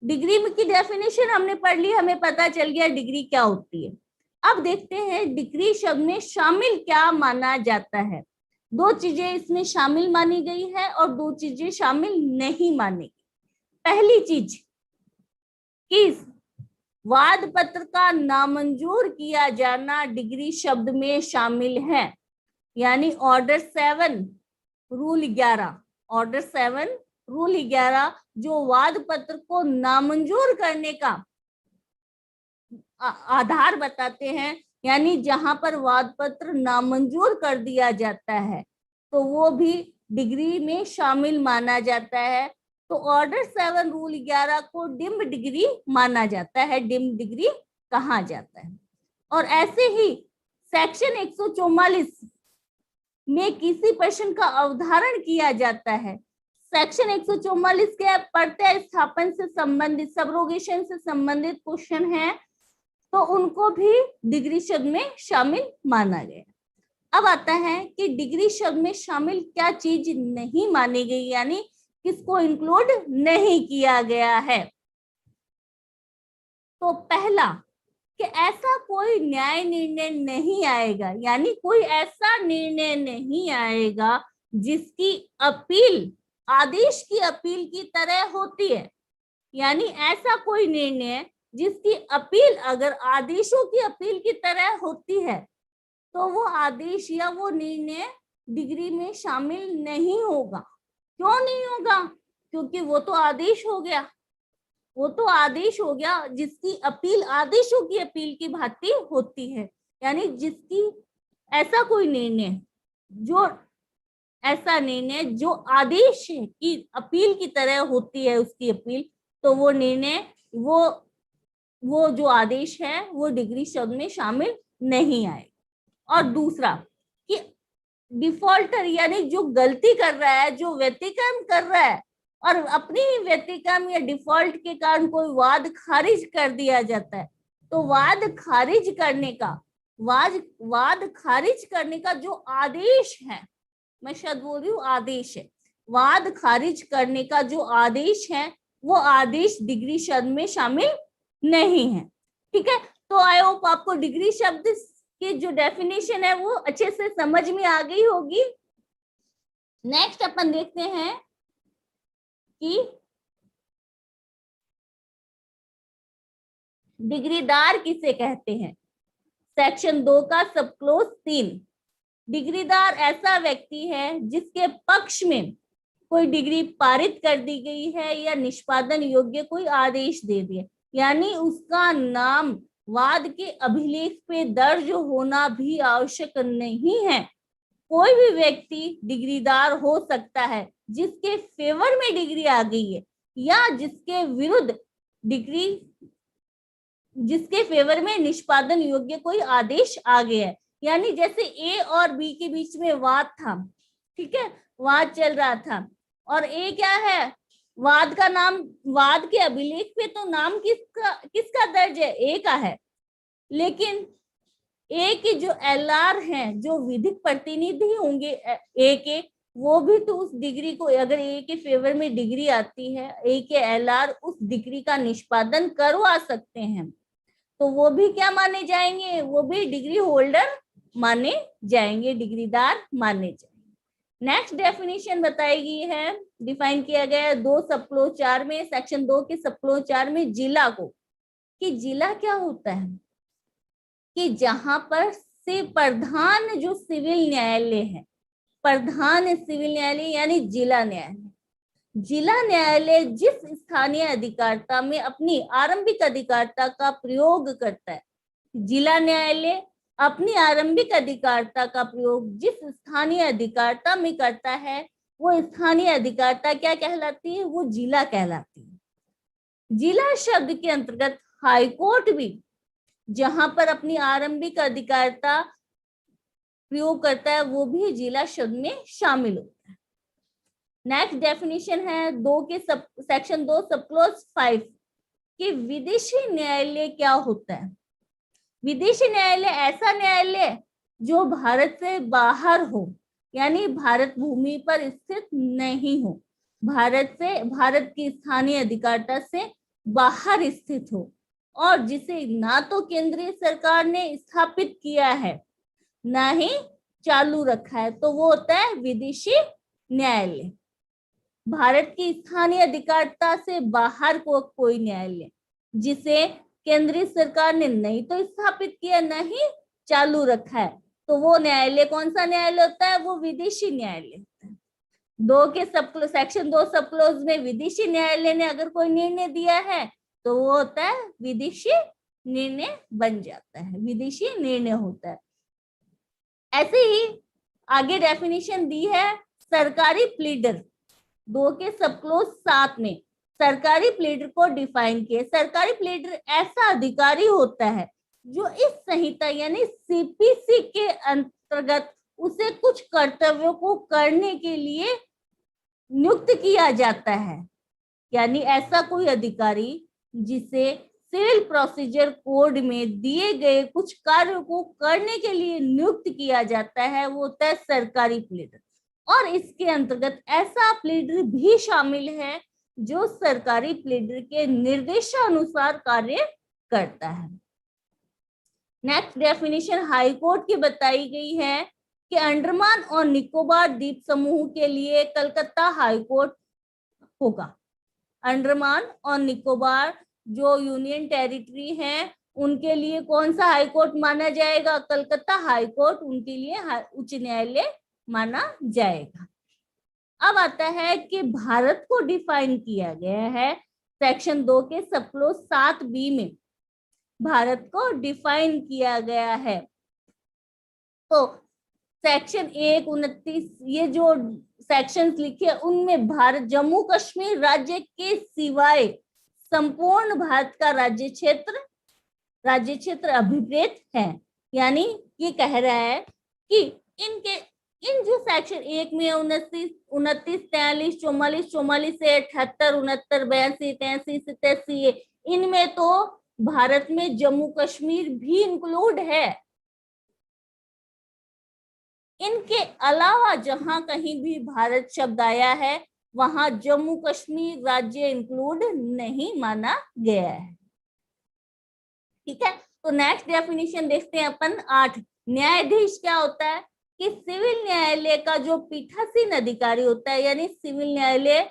डिग्री की डेफिनेशन हमने पढ़ ली, हमें पता चल गया डिग्री क्या होती है। अब देखते हैं डिग्री शब्द में शामिल क्या माना जाता है। 2 चीजें इसमें शामिल मानी गई है और 2 चीजें शामिल नहीं मानी गई। पहली चीज कि वाद पत्र का नामंजूर किया जाना डिग्री शब्द में शामिल है। यानी ऑर्डर 7 रूल 11 जो वाद पत्र को नामंजूर करने का आधार बताते हैं, यानी जहां पर वाद पत्र नामंजूर कर दिया जाता है तो वो भी डिग्री में शामिल माना जाता है। तो ऑर्डर 7 रूल 11 को डिम्ड डिग्री माना जाता है, डिम्ड डिग्री कहा जाता है। और ऐसे ही सेक्शन 144 में किसी प्रश्न का अवधारण किया जाता है। सेक्शन 144 के प्रत्यय स्थापन से संबंधित, सबरोगेशन से संबंधित क्वेश्चन है, तो उनको भी डिग्री शब्द में शामिल माना गया। अब आता है कि डिग्री शब्द में शामिल क्या चीज नहीं मानी गई, यानी किसको इंक्लूड नहीं किया गया है। तो पहला कि ऐसा कोई न्याय निर्णय नहीं आएगा, यानी कोई ऐसा निर्णय नहीं आएगा जिसकी अपील आदेश की अपील की तरह होती है। यानी ऐसा कोई निर्णय जिसकी अपील अगर आदेशों की अपील की तरह होती है तो वो आदेश या वो निर्णय डिग्री में शामिल नहीं होगा। क्यों नहीं होगा? क्योंकि वो तो आदेश हो गया, जिसकी अपील आदेशों की अपील की भांति होती है। यानी जिसकी ऐसा कोई निर्णय जो आदेश की अपील की तरह होती है उसकी अपील, तो वो निर्णय वो जो आदेश है वो डिग्री शब्द में शामिल नहीं आएगा। और दूसरा कि डिफॉल्टर यानी जो गलती कर रहा है, जो व्यतिक्रम कर रहा है और अपनी ही व्यतिक्रम या डिफॉल्ट के कारण कोई वाद खारिज कर दिया जाता है, तो वाद खारिज करने का जो आदेश है, मैं शब्द बोल रही हूँ आदेश है, वाद खारिज करने का जो आदेश है वो आदेश डिग्री शब्द में शामिल नहीं है। ठीक है, तो आई होप आपको डिग्री शब्द की जो डेफिनेशन है वो अच्छे से समझ में आ गई होगी। नेक्स्ट अपन देखते हैं कि डिग्रीदार किसे कहते हैं। सेक्शन 2 का सब क्लोज 3, डिग्रीदार ऐसा व्यक्ति है जिसके पक्ष में कोई डिग्री पारित कर दी गई है या निष्पादन योग्य कोई आदेश दे दिया, यानी उसका नाम वाद के अभिलेख पे दर्ज होना भी आवश्यक नहीं है। कोई भी व्यक्ति डिग्रीदार हो सकता है जिसके फेवर में डिग्री आ गई है या जिसके विरुद्ध डिग्री, जिसके फेवर में निष्पादन योग्य कोई आदेश आ गया है। यानी जैसे ए और बी के बीच में वाद था, ठीक है, वाद चल रहा था, और ए क्या है, वाद का नाम, वाद के अभिलेख पे तो नाम किसका दर्ज है, ए का है, लेकिन ए के जो एलआर हैं, जो विधिक प्रतिनिधि होंगे ए के, वो भी तो उस डिग्री को, अगर ए के फेवर में डिग्री आती है, ए के एलआर उस डिग्री का निष्पादन करवा सकते हैं, तो वो भी क्या माने जाएंगे, वो भी डिग्री होल्डर माने जाएंगे, डिग्रीदार माने जाएंगे। नेक्स्ट डेफिनेशन बताई गई है, डिफाइन किया गया है 2 सब क्लोज 4 में, सेक्शन 2 के सब क्लोज 4 में जिला को, कि जिला क्या होता है कि जहां पर से प्रधान जो सिविल न्यायालय है, प्रधान सिविल न्यायालय यानी जिला न्यायालय, जिला न्यायालय जिस स्थानीय अधिकारिता में अपनी आरंभिक अधिकारिता का प्रयोग करता है, जिला न्यायालय अपनी आरंभिक अधिकारिता का प्रयोग जिस स्थानीय अधिकारिता में करता है, वो स्थानीय अधिकारिता क्या कहलाती है, वो जिला कहलाती है। जिला शब्द के अंतर्गत हाईकोर्ट भी जहां पर अपनी आरंभिक अधिकारिता प्रयोग करता है, वो भी जिला शब्द में शामिल होता है। नेक्स्ट डेफिनेशन है 2 के सेक्शन 2 सब क्लोज 5 कि विदेशी न्यायालय क्या होता है। विदेशी न्यायालय ऐसा न्यायालय जो भारत से बाहर हो, यानी भारत भूमि पर स्थित नहीं हो, भारत की स्थानीय अधिकारिता से बाहर स्थित हो, और जिसे ना तो केंद्रीय सरकार ने स्थापित किया है ना ही चालू रखा है, तो वो होता है विदेशी न्यायालय। भारत की स्थानीय अधिकारिता से बाहर को कोई न्यायालय जिसे केंद्रीय सरकार ने नहीं तो स्थापित किया ना ही चालू रखा है, तो वो न्यायालय कौन सा न्यायालय होता है, वो विदेशी न्यायालय होता है। 2 के सेक्शन 2 सब क्लोज में विदेशी न्यायालय ने अगर कोई निर्णय दिया है तो वो होता है विदेशी निर्णय बन जाता है, विदेशी निर्णय होता है। ऐसे ही आगे डेफिनेशन दी है सरकारी प्लीडर, 2 के सब क्लोज 7 में सरकारी प्लीडर को डिफाइन किया। सरकारी प्लीडर ऐसा अधिकारी होता है जो इस संहिता यानी सीपीसी के अंतर्गत उसे कुछ कर्तव्यों को करने के लिए नियुक्त किया जाता है, यानी ऐसा कोई अधिकारी जिसे सिविल प्रोसीजर कोड में दिए गए कुछ कार्यों को करने के लिए नियुक्त किया जाता है, वो होता है सरकारी प्लीडर। और इसके अंतर्गत ऐसा प्लीडर भी शामिल है जो सरकारी प्लीडर के निर्देशानुसार कार्य करता है। नेक्स्ट डेफिनेशन हाई कोर्ट की बताई गई है कि अंडमान और निकोबार द्वीप समूह के लिए कलकत्ता हाई कोर्ट होगा। अंडमान और निकोबार जो यूनियन टेरिटरी है उनके लिए कौन सा हाई कोर्ट माना जाएगा, कलकत्ता हाई कोर्ट उनके लिए उच्च न्यायालय माना जाएगा। अब आता है कि भारत को डिफाइन किया गया है सेक्शन 2 के सब क्लोज 7B में, भारत को डिफाइन किया गया है। तो सेक्शन 129 ये जो सेक्शंस लिखे उनमें भारत जम्मू कश्मीर राज्य के सिवाय संपूर्ण भारत का राज्य क्षेत्र अभिप्रेत है। यानी ये कह रहा है कि इन जो सेक्शन 1 में 29, 43, 44 से 78, 69, 82, 83 से 83 इनमें तो भारत में जम्मू कश्मीर भी इंक्लूड है। इनके अलावा जहां कहीं भी भारत शब्द आया है वहां जम्मू कश्मीर राज्य इंक्लूड नहीं माना गया है। ठीक है, तो नेक्स्ट डेफिनेशन देखते हैं अपन 8। न्यायाधीश क्या होता है कि सिविल न्यायालय का जो पीठासीन अधिकारी होता है, यानी सिविल न्यायालय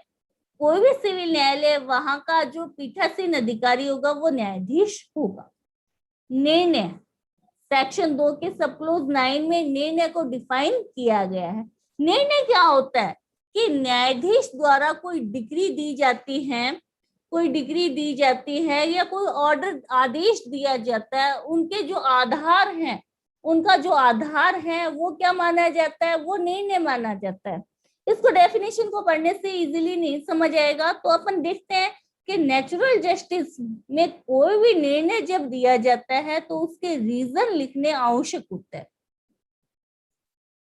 कोई भी सिविल न्यायालय वहां का जो पीठासीन अधिकारी होगा वो न्यायाधीश होगा। निर्णय सेक्शन 2 के सब क्लोज 9 में निर्णय को डिफाइन किया गया है। निर्णय क्या होता है कि न्यायाधीश द्वारा कोई डिग्री दी जाती है या कोई ऑर्डर आदेश दिया जाता है, उनके जो आधार हैं उनका जो आधार है वो क्या माना जाता है, वो निर्णय माना जाता है। इसको डेफिनेशन को पढ़ने से इजीली नहीं समझ आएगा, तो अपन देखते हैं कि नेचुरल जस्टिस में कोई भी निर्णय जब दिया जाता है तो उसके रीजन लिखने आवश्यक होता है।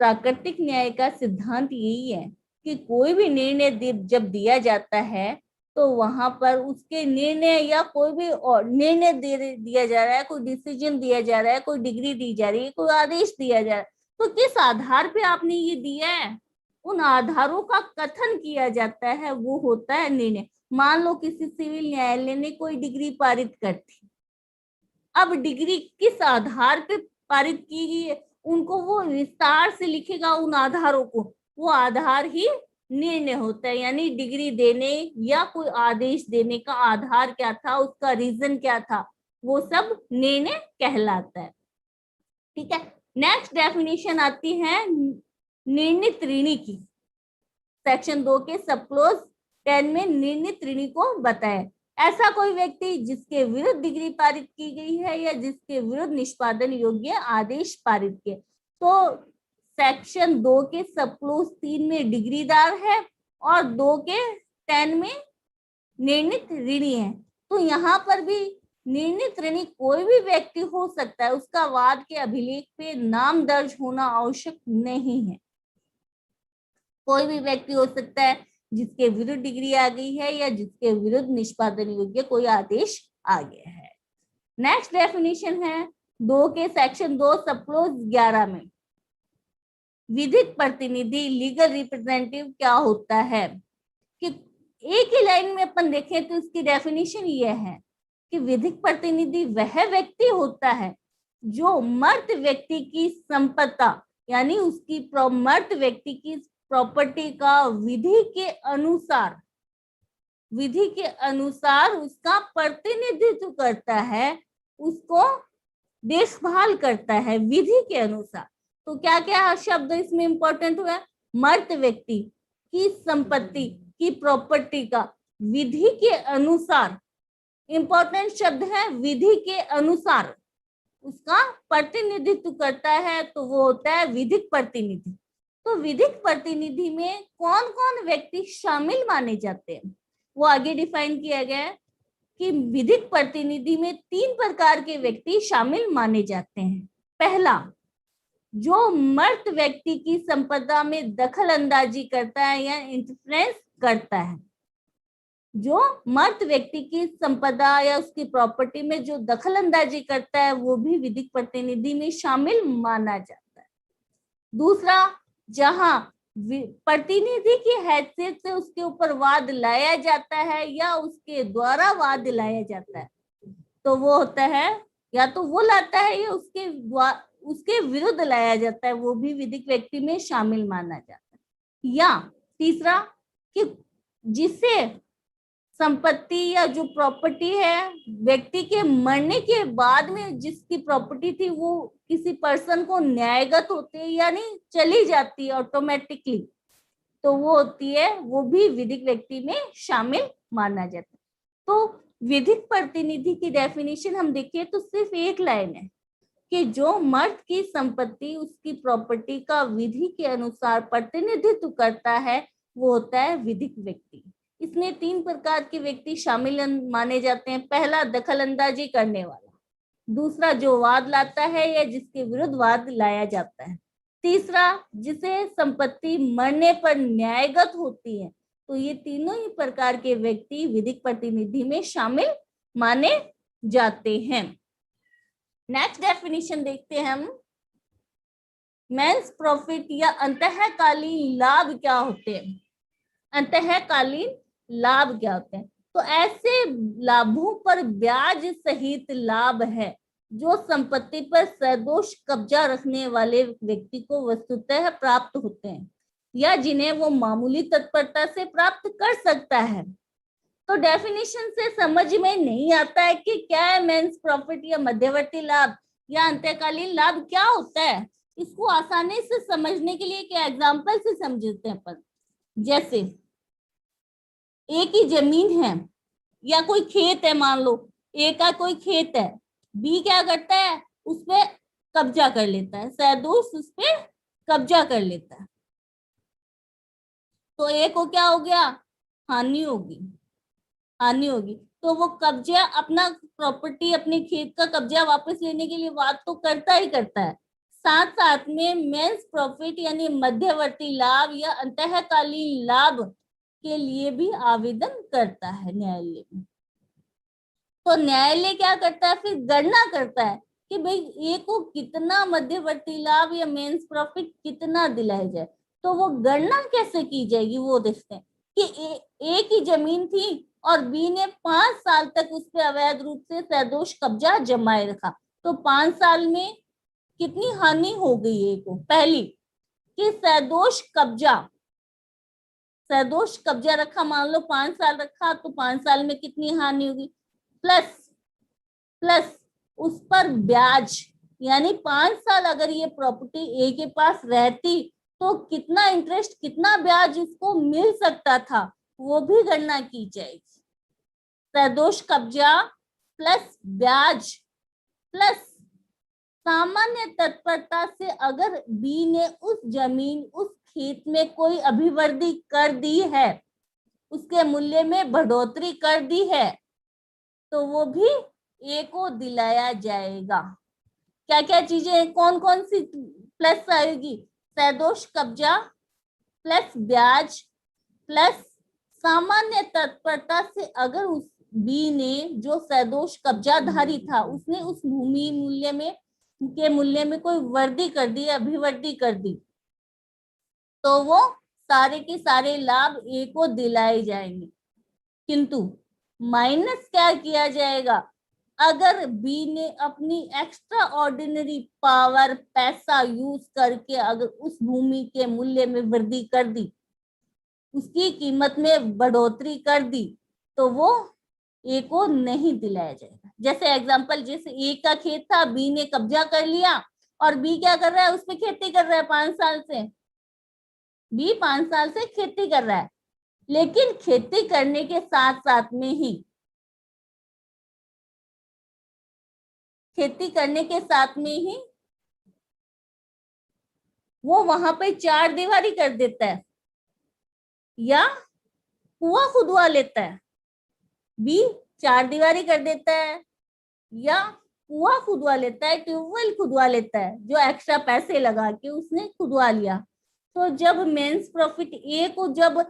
प्राकृतिक न्याय का सिद्धांत यही है कि कोई भी निर्णय जब दिया जाता है तो वहां पर उसके निर्णय या कोई भी निर्णय दिया जा रहा है, कोई डिसीजन दिया जा रहा है, कोई डिग्री दी जा रही है, कोई आदेश दिया जा रहा है, तो किस आधार पे आपने ये दिया है, उन आधारों का कथन किया जाता है, वो होता है निर्णय। मान लो किसी सिविल न्यायालय ने कोई डिग्री पारित कर दी, अब डिग्री किस आधार पे पारित की गई है उनको वो विस्तार से लिखेगा उन आधारों को, वो आधार ही निर्णय होता है। यानी डिग्री देने या कोई आदेश देने का आधार क्या था, उसका रीजन क्या था, वो सब निर्णय कहलाता है। ठीक है, नेक्स्ट डेफिनेशन आती है निर्णित ऋणी की। सेक्शन 2 के सब क्लोज 10 में निर्णित ऋणी को बताए, ऐसा कोई व्यक्ति जिसके विरुद्ध डिग्री पारित की गई है या जिसके विरुद्ध निष्पादन योग्य आदेश पारित किए। तो सेक्शन 2 के सब क्लोज 3 में डिग्रीदार है और 2 के 10 में निर्णित ऋणी है। तो यहाँ पर भी निर्णित ऋणी कोई भी व्यक्ति हो सकता है, उसका वाद के अभिलेख पे नाम दर्ज होना आवश्यक नहीं है। कोई भी व्यक्ति हो सकता है जिसके विरुद्ध डिग्री आ गई है या जिसके विरुद्ध निष्पादन योग्य कोई आदेश आ गया है। नेक्स्ट डेफिनेशन है 2 के सेक्शन 2 सब क्लोज 11 में विधिक प्रतिनिधि लीगल रिप्रेजेंटेटिव क्या होता है। कि एक ही लाइन में अपन देखें तो इसकी डेफिनेशन ये है कि विधिक प्रतिनिधि वह व्यक्ति होता है जो मर्द व्यक्ति की संपदा यानी उसकी मर्द व्यक्ति की प्रॉपर्टी का विधि के अनुसार उसका प्रतिनिधित्व करता है, उसको देखभाल करता है विधि के अनुसार। तो क्या क्या शब्द इसमें इंपॉर्टेंट हुआ, मर्द व्यक्ति की संपत्ति की प्रॉपर्टी का विधि के अनुसार, इंपॉर्टेंट शब्द है विधि के अनुसार उसका प्रतिनिधित्व करता है, तो वो होता है विधिक प्रतिनिधि। तो विधिक प्रतिनिधि में कौन कौन व्यक्ति शामिल माने जाते हैं वो आगे डिफाइन किया गया है कि विधिक प्रतिनिधि में 3 प्रकार के व्यक्ति शामिल माने जाते हैं। पहला, जो मर्द व्यक्ति की संपदा में दखल अंदाजी करता है या इंटरफेरेंस करता है। जो मर्द व्यक्ति की संपदा या उसकी प्रॉपर्टी में जो दखल अंदाजी करता है वो भी विधिक प्रतिनिधि में शामिल माना जाता है। दूसरा, जहां प्रतिनिधि की हैसियत से उसके ऊपर वाद लाया जाता है या उसके द्वारा वाद लाया जाता है, तो वो होता है या तो वो लाता है या उसके विरुद्ध लाया जाता है, वो भी विधिक व्यक्ति में शामिल माना जाता है। या तीसरा, कि जिसे संपत्ति या जो प्रॉपर्टी है व्यक्ति के मरने के बाद में जिसकी प्रॉपर्टी थी वो किसी पर्सन को न्यायगत होती है यानी चली जाती है ऑटोमेटिकली, तो वो होती है, वो भी विधिक व्यक्ति में शामिल माना जाता है। तो विधिक प्रतिनिधि की डेफिनेशन हम देखिए तो सिर्फ एक लाइन है कि जो मर्द की संपत्ति उसकी प्रॉपर्टी का विधि के अनुसार प्रतिनिधित्व करता है वो होता है विधिक व्यक्ति। इसमें 3 प्रकार के व्यक्ति शामिल माने जाते हैं। पहला, दखल अंदाजी करने वाला। दूसरा, जो वाद लाता है या जिसके विरुद्ध वाद लाया जाता है। तीसरा, जिसे संपत्ति मरने पर न्यायगत होती है। तो ये तीनों ही प्रकार के व्यक्ति विधिक प्रतिनिधि में शामिल माने जाते हैं। नेक्स्ट डेफिनेशन देखते हैं हम, मेंस प्रॉफिट या अंतःकालीन लाभ क्या होते हैं। अंतःकालीन लाभ क्या होते हैं, तो ऐसे लाभों पर ब्याज सहित लाभ है जो संपत्ति पर सदोष कब्जा रखने वाले व्यक्ति को वस्तुतः प्राप्त होते हैं या जिन्हें वो मामूली तत्परता से प्राप्त कर सकता है। तो डेफिनेशन से समझ में नहीं आता है कि क्या है मेंस प्रॉफिट या मध्यवर्ती लाभ या अंतःकालीन लाभ क्या होता है। इसको आसानी से समझने के लिए क्या एग्जाम्पल से समझते हैं अपन। जैसे एक ही जमीन है या कोई खेत है, मान लो ए का कोई खेत है, बी क्या करता है उस पे कब्जा कर लेता है, सदोष उस पे कब्जा कर लेता है, तो ए को क्या हो गया, हानि होगी। तो वो कब्जा अपना प्रॉपर्टी अपने खेत का कब्जा वापस लेने के लिए वाद तो करता ही करता है, साथ साथ में मेंस प्रॉफिट यानी मध्यवर्ती लाभ या अंतःकालीन लाभ के लिए भी आवेदन करता है न्यायालय में। तो न्यायालय क्या करता है, फिर गणना करता है कि भाई ए को कितना मध्यवर्ती लाभ या मेंस प्रॉफिट कितना दिलाया जाए। तो वो गणना कैसे की जाएगी वो देखते हैं कि ए की जमीन थी और बी ने 5 साल तक उस पर अवैध रूप से सदोष कब्जा जमाए रखा, तो 5 साल में कितनी हानि हो गई है को। पहली कि सदोष कब्जा रखा, मान लो 5 साल रखा तो 5 साल में कितनी हानि होगी, प्लस उस पर ब्याज, यानी 5 साल अगर ये प्रॉपर्टी ए के पास रहती तो कितना इंटरेस्ट, कितना ब्याज उसको मिल सकता था, वो भी गणना की जाएगी। सदोष कब्जा प्लस ब्याज प्लस सामान्य तत्परता से अगर बी ने उस जमीन, उस खेत में कोई अभिवृद्धि कर दी है, उसके मूल्य में बढ़ोतरी कर दी है, तो वो भी ए को दिलाया जाएगा। क्या क्या चीजें, कौन कौन सी प्लस आएगी, सदोष कब्जा प्लस ब्याज प्लस सामान्य तत्परता से अगर उस बी ने जो सदोष कब्जाधारी था उसने उस भूमि मूल्य में कोई वृद्धि कर दी, अभिवृद्धि कर दी, तो वो सारे के सारे लाभ ए को दिलाए जाएंगे। किंतु माइनस क्या किया जाएगा, अगर बी ने अपनी एक्स्ट्रा ऑर्डिनरी पावर, पैसा यूज करके अगर उस भूमि के मूल्य में वृद्धि कर दी, उसकी कीमत में बढ़ोतरी कर दी, तो वो ए को नहीं दिलाया जाएगा। जैसे एग्जांपल, जैसे ए का खेत था, बी ने कब्जा कर लिया और बी क्या कर रहा है, उस पे खेती कर रहा है 5 साल से, बी 5 साल से खेती कर रहा है, लेकिन खेती करने के साथ साथ में ही वो वहां पे 4 दीवारी कर देता है या कुआं खुदवा लेता है। बी 4 दीवारी कर देता है या कुआं खुदवा लेता है, ट्यूबवेल खुदवा लेता है, जो एक्स्ट्रा पैसे लगा के उसने खुदवा लिया। तो जब मेंस प्रॉफिट ए को जब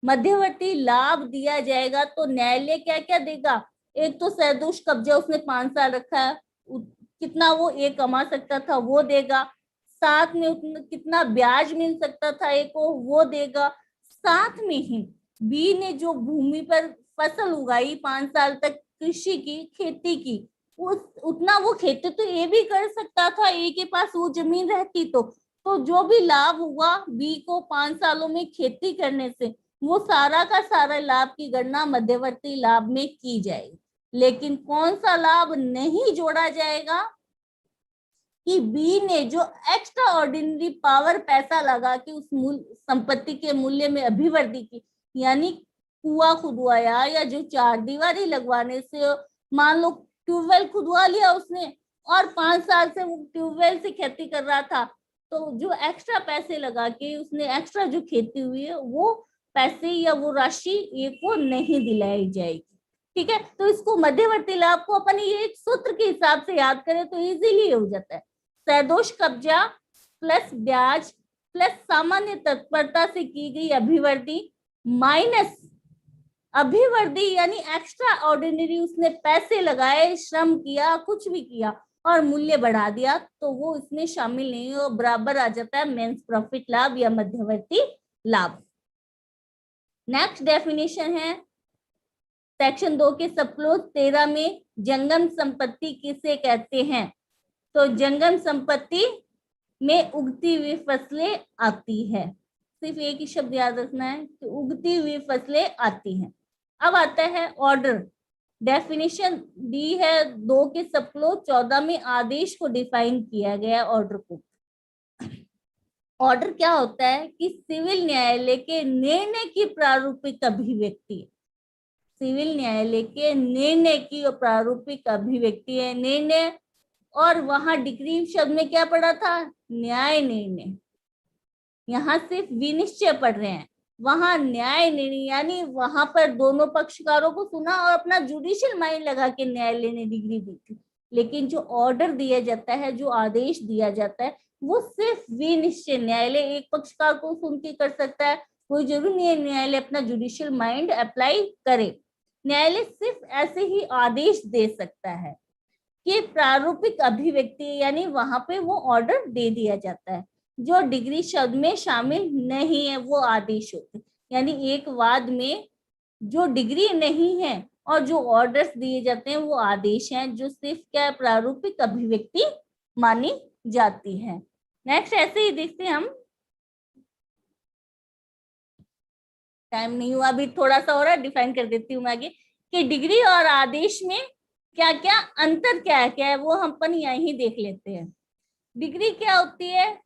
मध्यवर्ती लाभ दिया जाएगा तो न्यायालय क्या क्या देगा, एक तो सदोष कब्जा उसने 5 साल रखा है, कितना वो ए कमा सकता था वो देगा, साथ में उतना कितना ब्याज मिल सकता था ए को वो देगा, साथ में ही बी ने जो भूमि पर फसल उगाई 5 साल तक कृषि की, खेती की, उतना वो खेती तो ए भी कर सकता था, ए के पास वो जमीन रहती तो जो भी लाभ हुआ बी को 5 सालों में खेती करने से, वो सारा का सारा लाभ की गणना मध्यवर्ती लाभ में की जाएगी। लेकिन कौन सा लाभ नहीं जोड़ा जाएगा कि बी ने जो एक्स्ट्रा ऑर्डिनरी पावर, पैसा लगा के उस संपत्ति के मूल्य में अभिवृद्धि की, यानी कुआं खुदवाया या जो 4 दीवारी लगवाने से, मान लो ट्यूबवेल खुदवा लिया उसने और 5 साल से वो ट्यूबवेल से खेती कर रहा था, तो जो एक्स्ट्रा पैसे लगा के उसने एक्स्ट्रा जो खेती हुई है वो पैसे या वो राशि ए को नहीं दिलाई जाएगी। ठीक है, तो इसको मध्यवर्ती लाभ को अपन ये एक सूत्र के हिसाब से याद करें तो इजीली हो जाता है। सदोष कब्जा प्लस ब्याज प्लस सामान्य तत्परता से की गई अभिवृद्धि माइनस अभिवृद्धि यानी एक्स्ट्रा ऑर्डिनरी, उसने पैसे लगाए, श्रम किया, कुछ भी किया और मूल्य बढ़ा दिया, तो वो इसमें शामिल नहीं हो, बराबर आ जाता है मेंस प्रॉफिट लाभ या मध्यवर्ती लाभ। नेक्स्ट डेफिनेशन है सेक्शन 2 के सब क्लोज 13 में, जंगम संपत्ति किसे कहते हैं। तो जंगम संपत्ति में उगती हुई फसलें आती है, सिर्फ एक ही शब्द याद रखना है कि उगती हुई फसलें आती हैं। अब आता है ऑर्डर, डेफिनेशन दी है 2 के सब क्लोज 14 में, आदेश को डिफाइन किया गया ऑर्डर को। ऑर्डर क्या होता है कि सिविल न्यायालय के निर्णय की प्रारूपिक अभिव्यक्ति, सिविल न्यायालय के निर्णय की प्रारूपिक अभिव्यक्ति है निर्णय, और वहां डिक्री शब्द में क्या पढ़ा था, न्याय निर्णय, यहाँ सिर्फ विनिश्चय पढ़ रहे हैं, वहां न्याय निर्णय, यानी वहां पर दोनों पक्षकारों को सुना और अपना जुडिशियल माइंड लगा के न्यायालय ने डिग्री दी थी। लेकिन जो ऑर्डर दिया जाता है, जो आदेश दिया जाता है, वो सिर्फ विनिश्चय, न्यायालय एक पक्षकार को सुन के कर सकता है, कोई जरूरी नहीं है न्यायालय अपना जुडिशियल माइंड अप्लाई करे। न्यायालय सिर्फ ऐसे ही आदेश दे सकता है कि प्रारूपिक अभिव्यक्ति, यानी वहां पे वो ऑर्डर दे दिया जाता है, जो डिग्री शब्द में शामिल नहीं है वो आदेश होते, यानी एक वाद में जो डिग्री नहीं है और जो ऑर्डर्स दिए जाते हैं वो आदेश हैं, जो सिर्फ क्या प्रारूपिक अभिव्यक्ति मानी जाती है। नेक्स्ट ऐसे ही देखते हैं हम, टाइम नहीं हुआ अभी, थोड़ा सा और डिफाइन कर देती हूँ मैं आगे कि डिग्री और आदेश में क्या क्या अंतर क्या है वो हम अपन यहीं देख लेते हैं। डिग्री क्या होती है?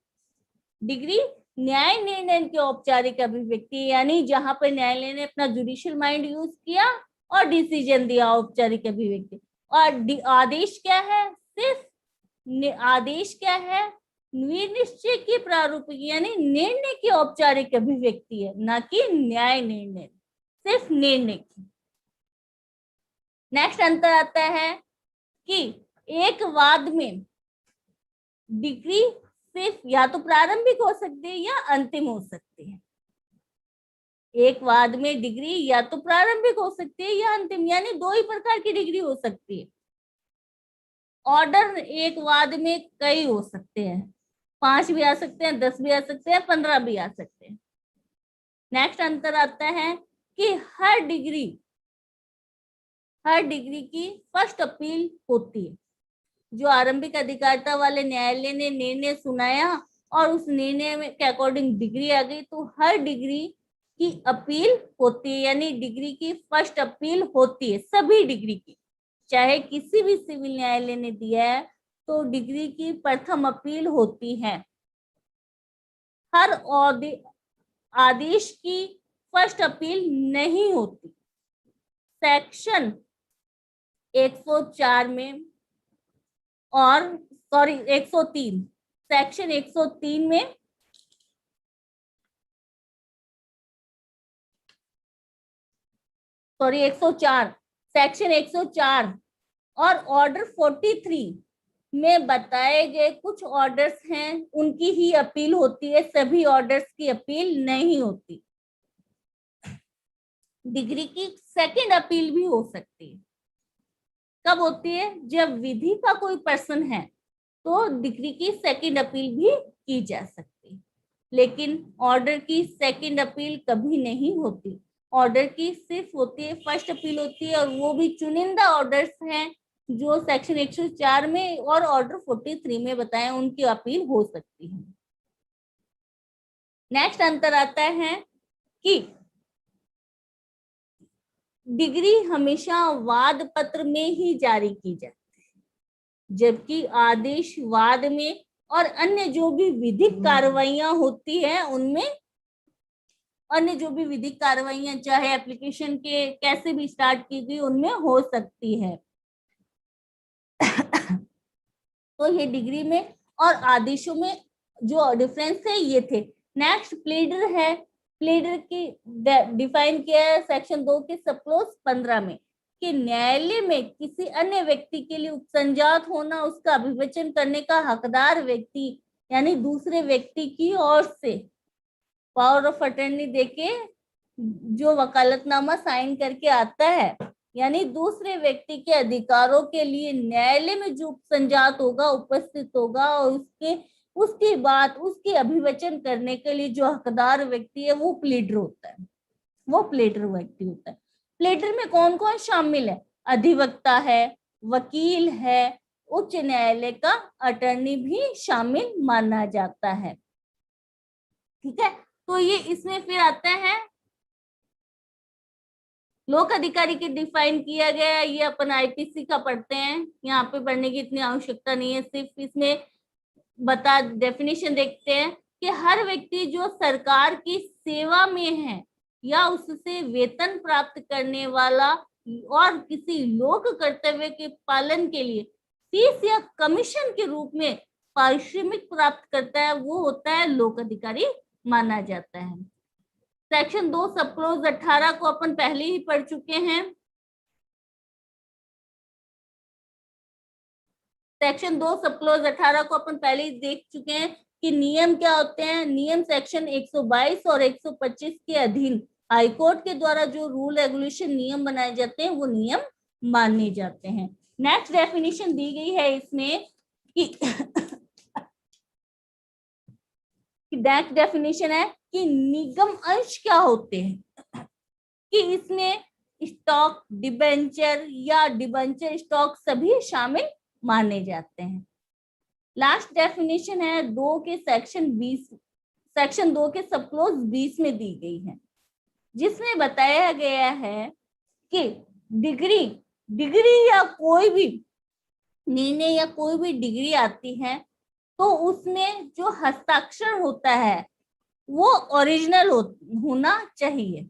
डिग्री न्याय निर्णय की औपचारिक अभिव्यक्ति, यानी जहां पर न्यायालय ने अपना जुडिशियल माइंड यूज किया और डिसीजन दिया, औपचारिक अभिव्यक्ति। और आदेश क्या है? सिर्फ आदेश क्या है? निश्चय की प्रारूप, यानी निर्णय की औपचारिक अभिव्यक्ति है, ना कि न्याय निर्णय, सिर्फ निर्णय की। नेक्स्ट अंतर आता है कि एक वाद में डिग्री सिर्फ या तो प्रारंभिक हो सकती है या अंतिम हो सकती है। एक वाद में डिग्री या तो प्रारंभिक हो सकती है या अंतिम, यानी दो ही प्रकार की डिग्री हो सकती है। ऑर्डर एक वाद में कई हो सकते हैं, 5 भी आ सकते हैं, 10 भी आ सकते हैं, 15 भी आ सकते हैं। नेक्स्ट अंतर आता है कि हर डिग्री की फर्स्ट अपील होती है। जो आरंभिक अधिकारिता वाले न्यायालय ने निर्णय सुनाया और उस निर्णय में के अकॉर्डिंग डिग्री आ गई, तो हर डिग्री की अपील होती है, यानी डिग्री की फर्स्ट अपील होती है सभी डिग्री की। चाहे किसी भी सिविल न्यायालय ने दिया है तो डिग्री की प्रथम अपील होती है। हर आदेश की फर्स्ट अपील नहीं होती। सेक्शन 104 में और 103, सेक्शन 103 में सॉरी 104, सेक्शन 104 और ऑर्डर 43 में बताए गए कुछ ऑर्डर्स हैं, उनकी ही अपील होती है, सभी ऑर्डर्स की अपील नहीं होती। डिग्री की सेकंड अपील भी हो सकती है। कब होती है? जब विधि का कोई पर्सन है तो डिग्री की सेकंड अपील भी की जा सकती है, लेकिन ऑर्डर की सेकंड अपील कभी नहीं होती। ऑर्डर की सिर्फ होती है फर्स्ट अपील होती है, और वो भी चुनिंदा ऑर्डर्स हैं जो सेक्शन 104 में और ऑर्डर 43 में बताए, उनकी अपील हो सकती है। नेक्स्ट अंतर आता है कि डिग्री हमेशा वाद पत्र में ही जारी की जाती है, जबकि आदेश वाद में और अन्य जो भी विधिक कार्रवाइयां होती है उनमें, अन्य जो भी विधिक कार्रवाइयां चाहे एप्लीकेशन के कैसे भी स्टार्ट की गई उनमें हो सकती है। तो ये डिग्री में और आदेशों में जो डिफरेंस है ये थे। नेक्स्ट प्लीडर है। प्लीडर की डिफाइन किया है सेक्शन 2 के सब क्लॉज 15 में कि न्यायालय में किसी अन्य व्यक्ति के लिए उपसंजात होना, उसका अभिवचन करने का हकदार व्यक्ति, यानी दूसरे व्यक्ति की ओर से पावर ऑफ अटर्नी देके जो वकालतनामा साइन करके आता है, यानी दूसरे व्यक्ति के अधिकारों के लिए न्यायालय में जो उपसंजात होगा, उपस्थित होगा, और उसकी बात, उसकी अभिवचन करने के लिए जो हकदार व्यक्ति है वो प्लीडर होता है, वो प्लीडर व्यक्ति होता है। प्लीडर में कौन कौन शामिल है? अधिवक्ता है, वकील है, उच्च न्यायालय का अटर्नी भी शामिल माना जाता है। ठीक है, तो ये इसमें फिर आता है लोक अधिकारी के डिफाइन किया गया है, ये अपन आईपीसी का पढ़ते हैं, यहाँ पे पढ़ने की इतनी आवश्यकता नहीं है, सिर्फ इसमें डेफिनेशन देखते हैं कि हर व्यक्ति जो सरकार की सेवा में है या उससे वेतन प्राप्त करने वाला और किसी लोक कर्तव्य के पालन के लिए फीस या कमीशन के रूप में पारिश्रमिक प्राप्त करता है, वो होता है लोक अधिकारी माना जाता है। सेक्शन 2 सब क्लॉज 18 को अपन पहले ही पढ़ चुके हैं। सेक्शन 2 सब क्लॉज 18 को अपन पहले ही देख चुके हैं कि नियम क्या होते हैं। नियम सेक्शन 122 और 125 के अधीन हाईकोर्ट के द्वारा जो रूल रेगुलेशन नियम बनाए जाते हैं वो नियम माने जाते हैं। नेक्स्ट डेफिनेशन दी गई है इसमें कि नेक्स्ट डेफिनेशन है कि निगम अंश क्या होते हैं, कि इसमें स्टॉक, डिबेंचर या डिबेंचर स्टॉक सभी शामिल माने जाते हैं। लास्ट डेफिनेशन है 2 के सेक्शन 2 के सब क्लॉज 20 में दी गई है, जिसमें बताया गया है कि डिग्री या कोई भी निर्णय या कोई भी डिग्री आती है तो उसमें जो हस्ताक्षर होता है वो ओरिजिनल होना चाहिए।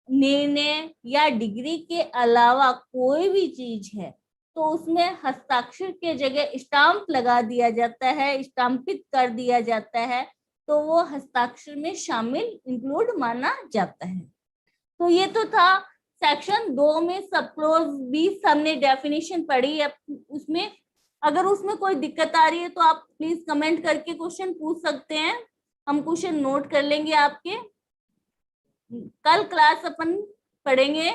निर्णय या डिग्री के अलावा कोई भी चीज है तो उसमें हस्ताक्षर के जगह स्टाम्प लगा दिया जाता है, स्टाम्पित कर दिया जाता है, तो वो हस्ताक्षर में शामिल इंक्लूड माना जाता है। तो ये तो था सेक्शन 2 में सब क्लॉज 20 हमने डेफिनेशन पढ़ी है। उसमें अगर उसमें कोई दिक्कत आ रही है तो आप प्लीज कमेंट करके क्वेश्चन पूछ सकते हैं, हम क्वेश्चन नोट कर लेंगे आपके। कल क्लास अपन पढ़ेंगे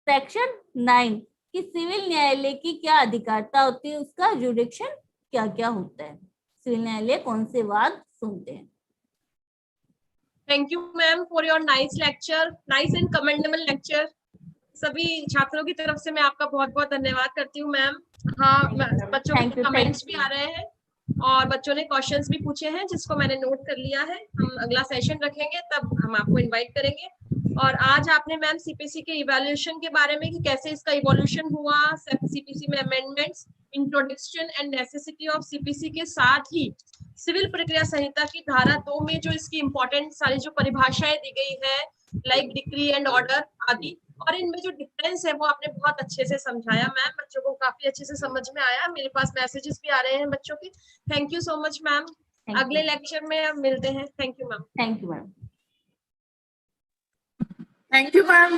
सेक्शन 9 कि सिविल न्यायालय की क्या अधिकारिता होती है, उसका जुडिक्शन क्या क्या होता है, सिविल न्यायालय कौन से वाद सुनते हैं। Thank you ma'am for your nice lecture, nice and commendable lecture. सभी छात्रों की तरफ से मैं आपका बहुत बहुत धन्यवाद करती हूँ मैम। हाँ, बच्चों के कमेंट्स भी आ रहे हैं और बच्चों ने क्वेश्चंस भी पूछे हैं जिसको मैंने नोट कर लिया है। हम अगला सेशन रखेंगे तब हम आपको इनवाइट करेंगे। और आज आपने मैम सीपीसी के इवैल्यूएशन के बारे में कि कैसे इसका इवोल्यूशन हुआ, सीपीसी में amendments, introduction and necessity of CPC के साथ ही सिविल प्रक्रिया संहिता की धारा 2 में जो इसकी इंपॉर्टेंट सारी जो परिभाषाएं दी गई है लाइक डिक्री एंड ऑर्डर आदि, और इनमें जो डिफरेंस है वो आपने बहुत अच्छे से समझाया मैम, बच्चों को काफी अच्छे से समझ में आया। मेरे पास मैसेजेस भी आ रहे हैं बच्चों के। Thank you so much ma'am. अगले लेक्चर में हम मिलते हैं। Thank you ma'am. Thank you ma'am. Thank you, ma'am.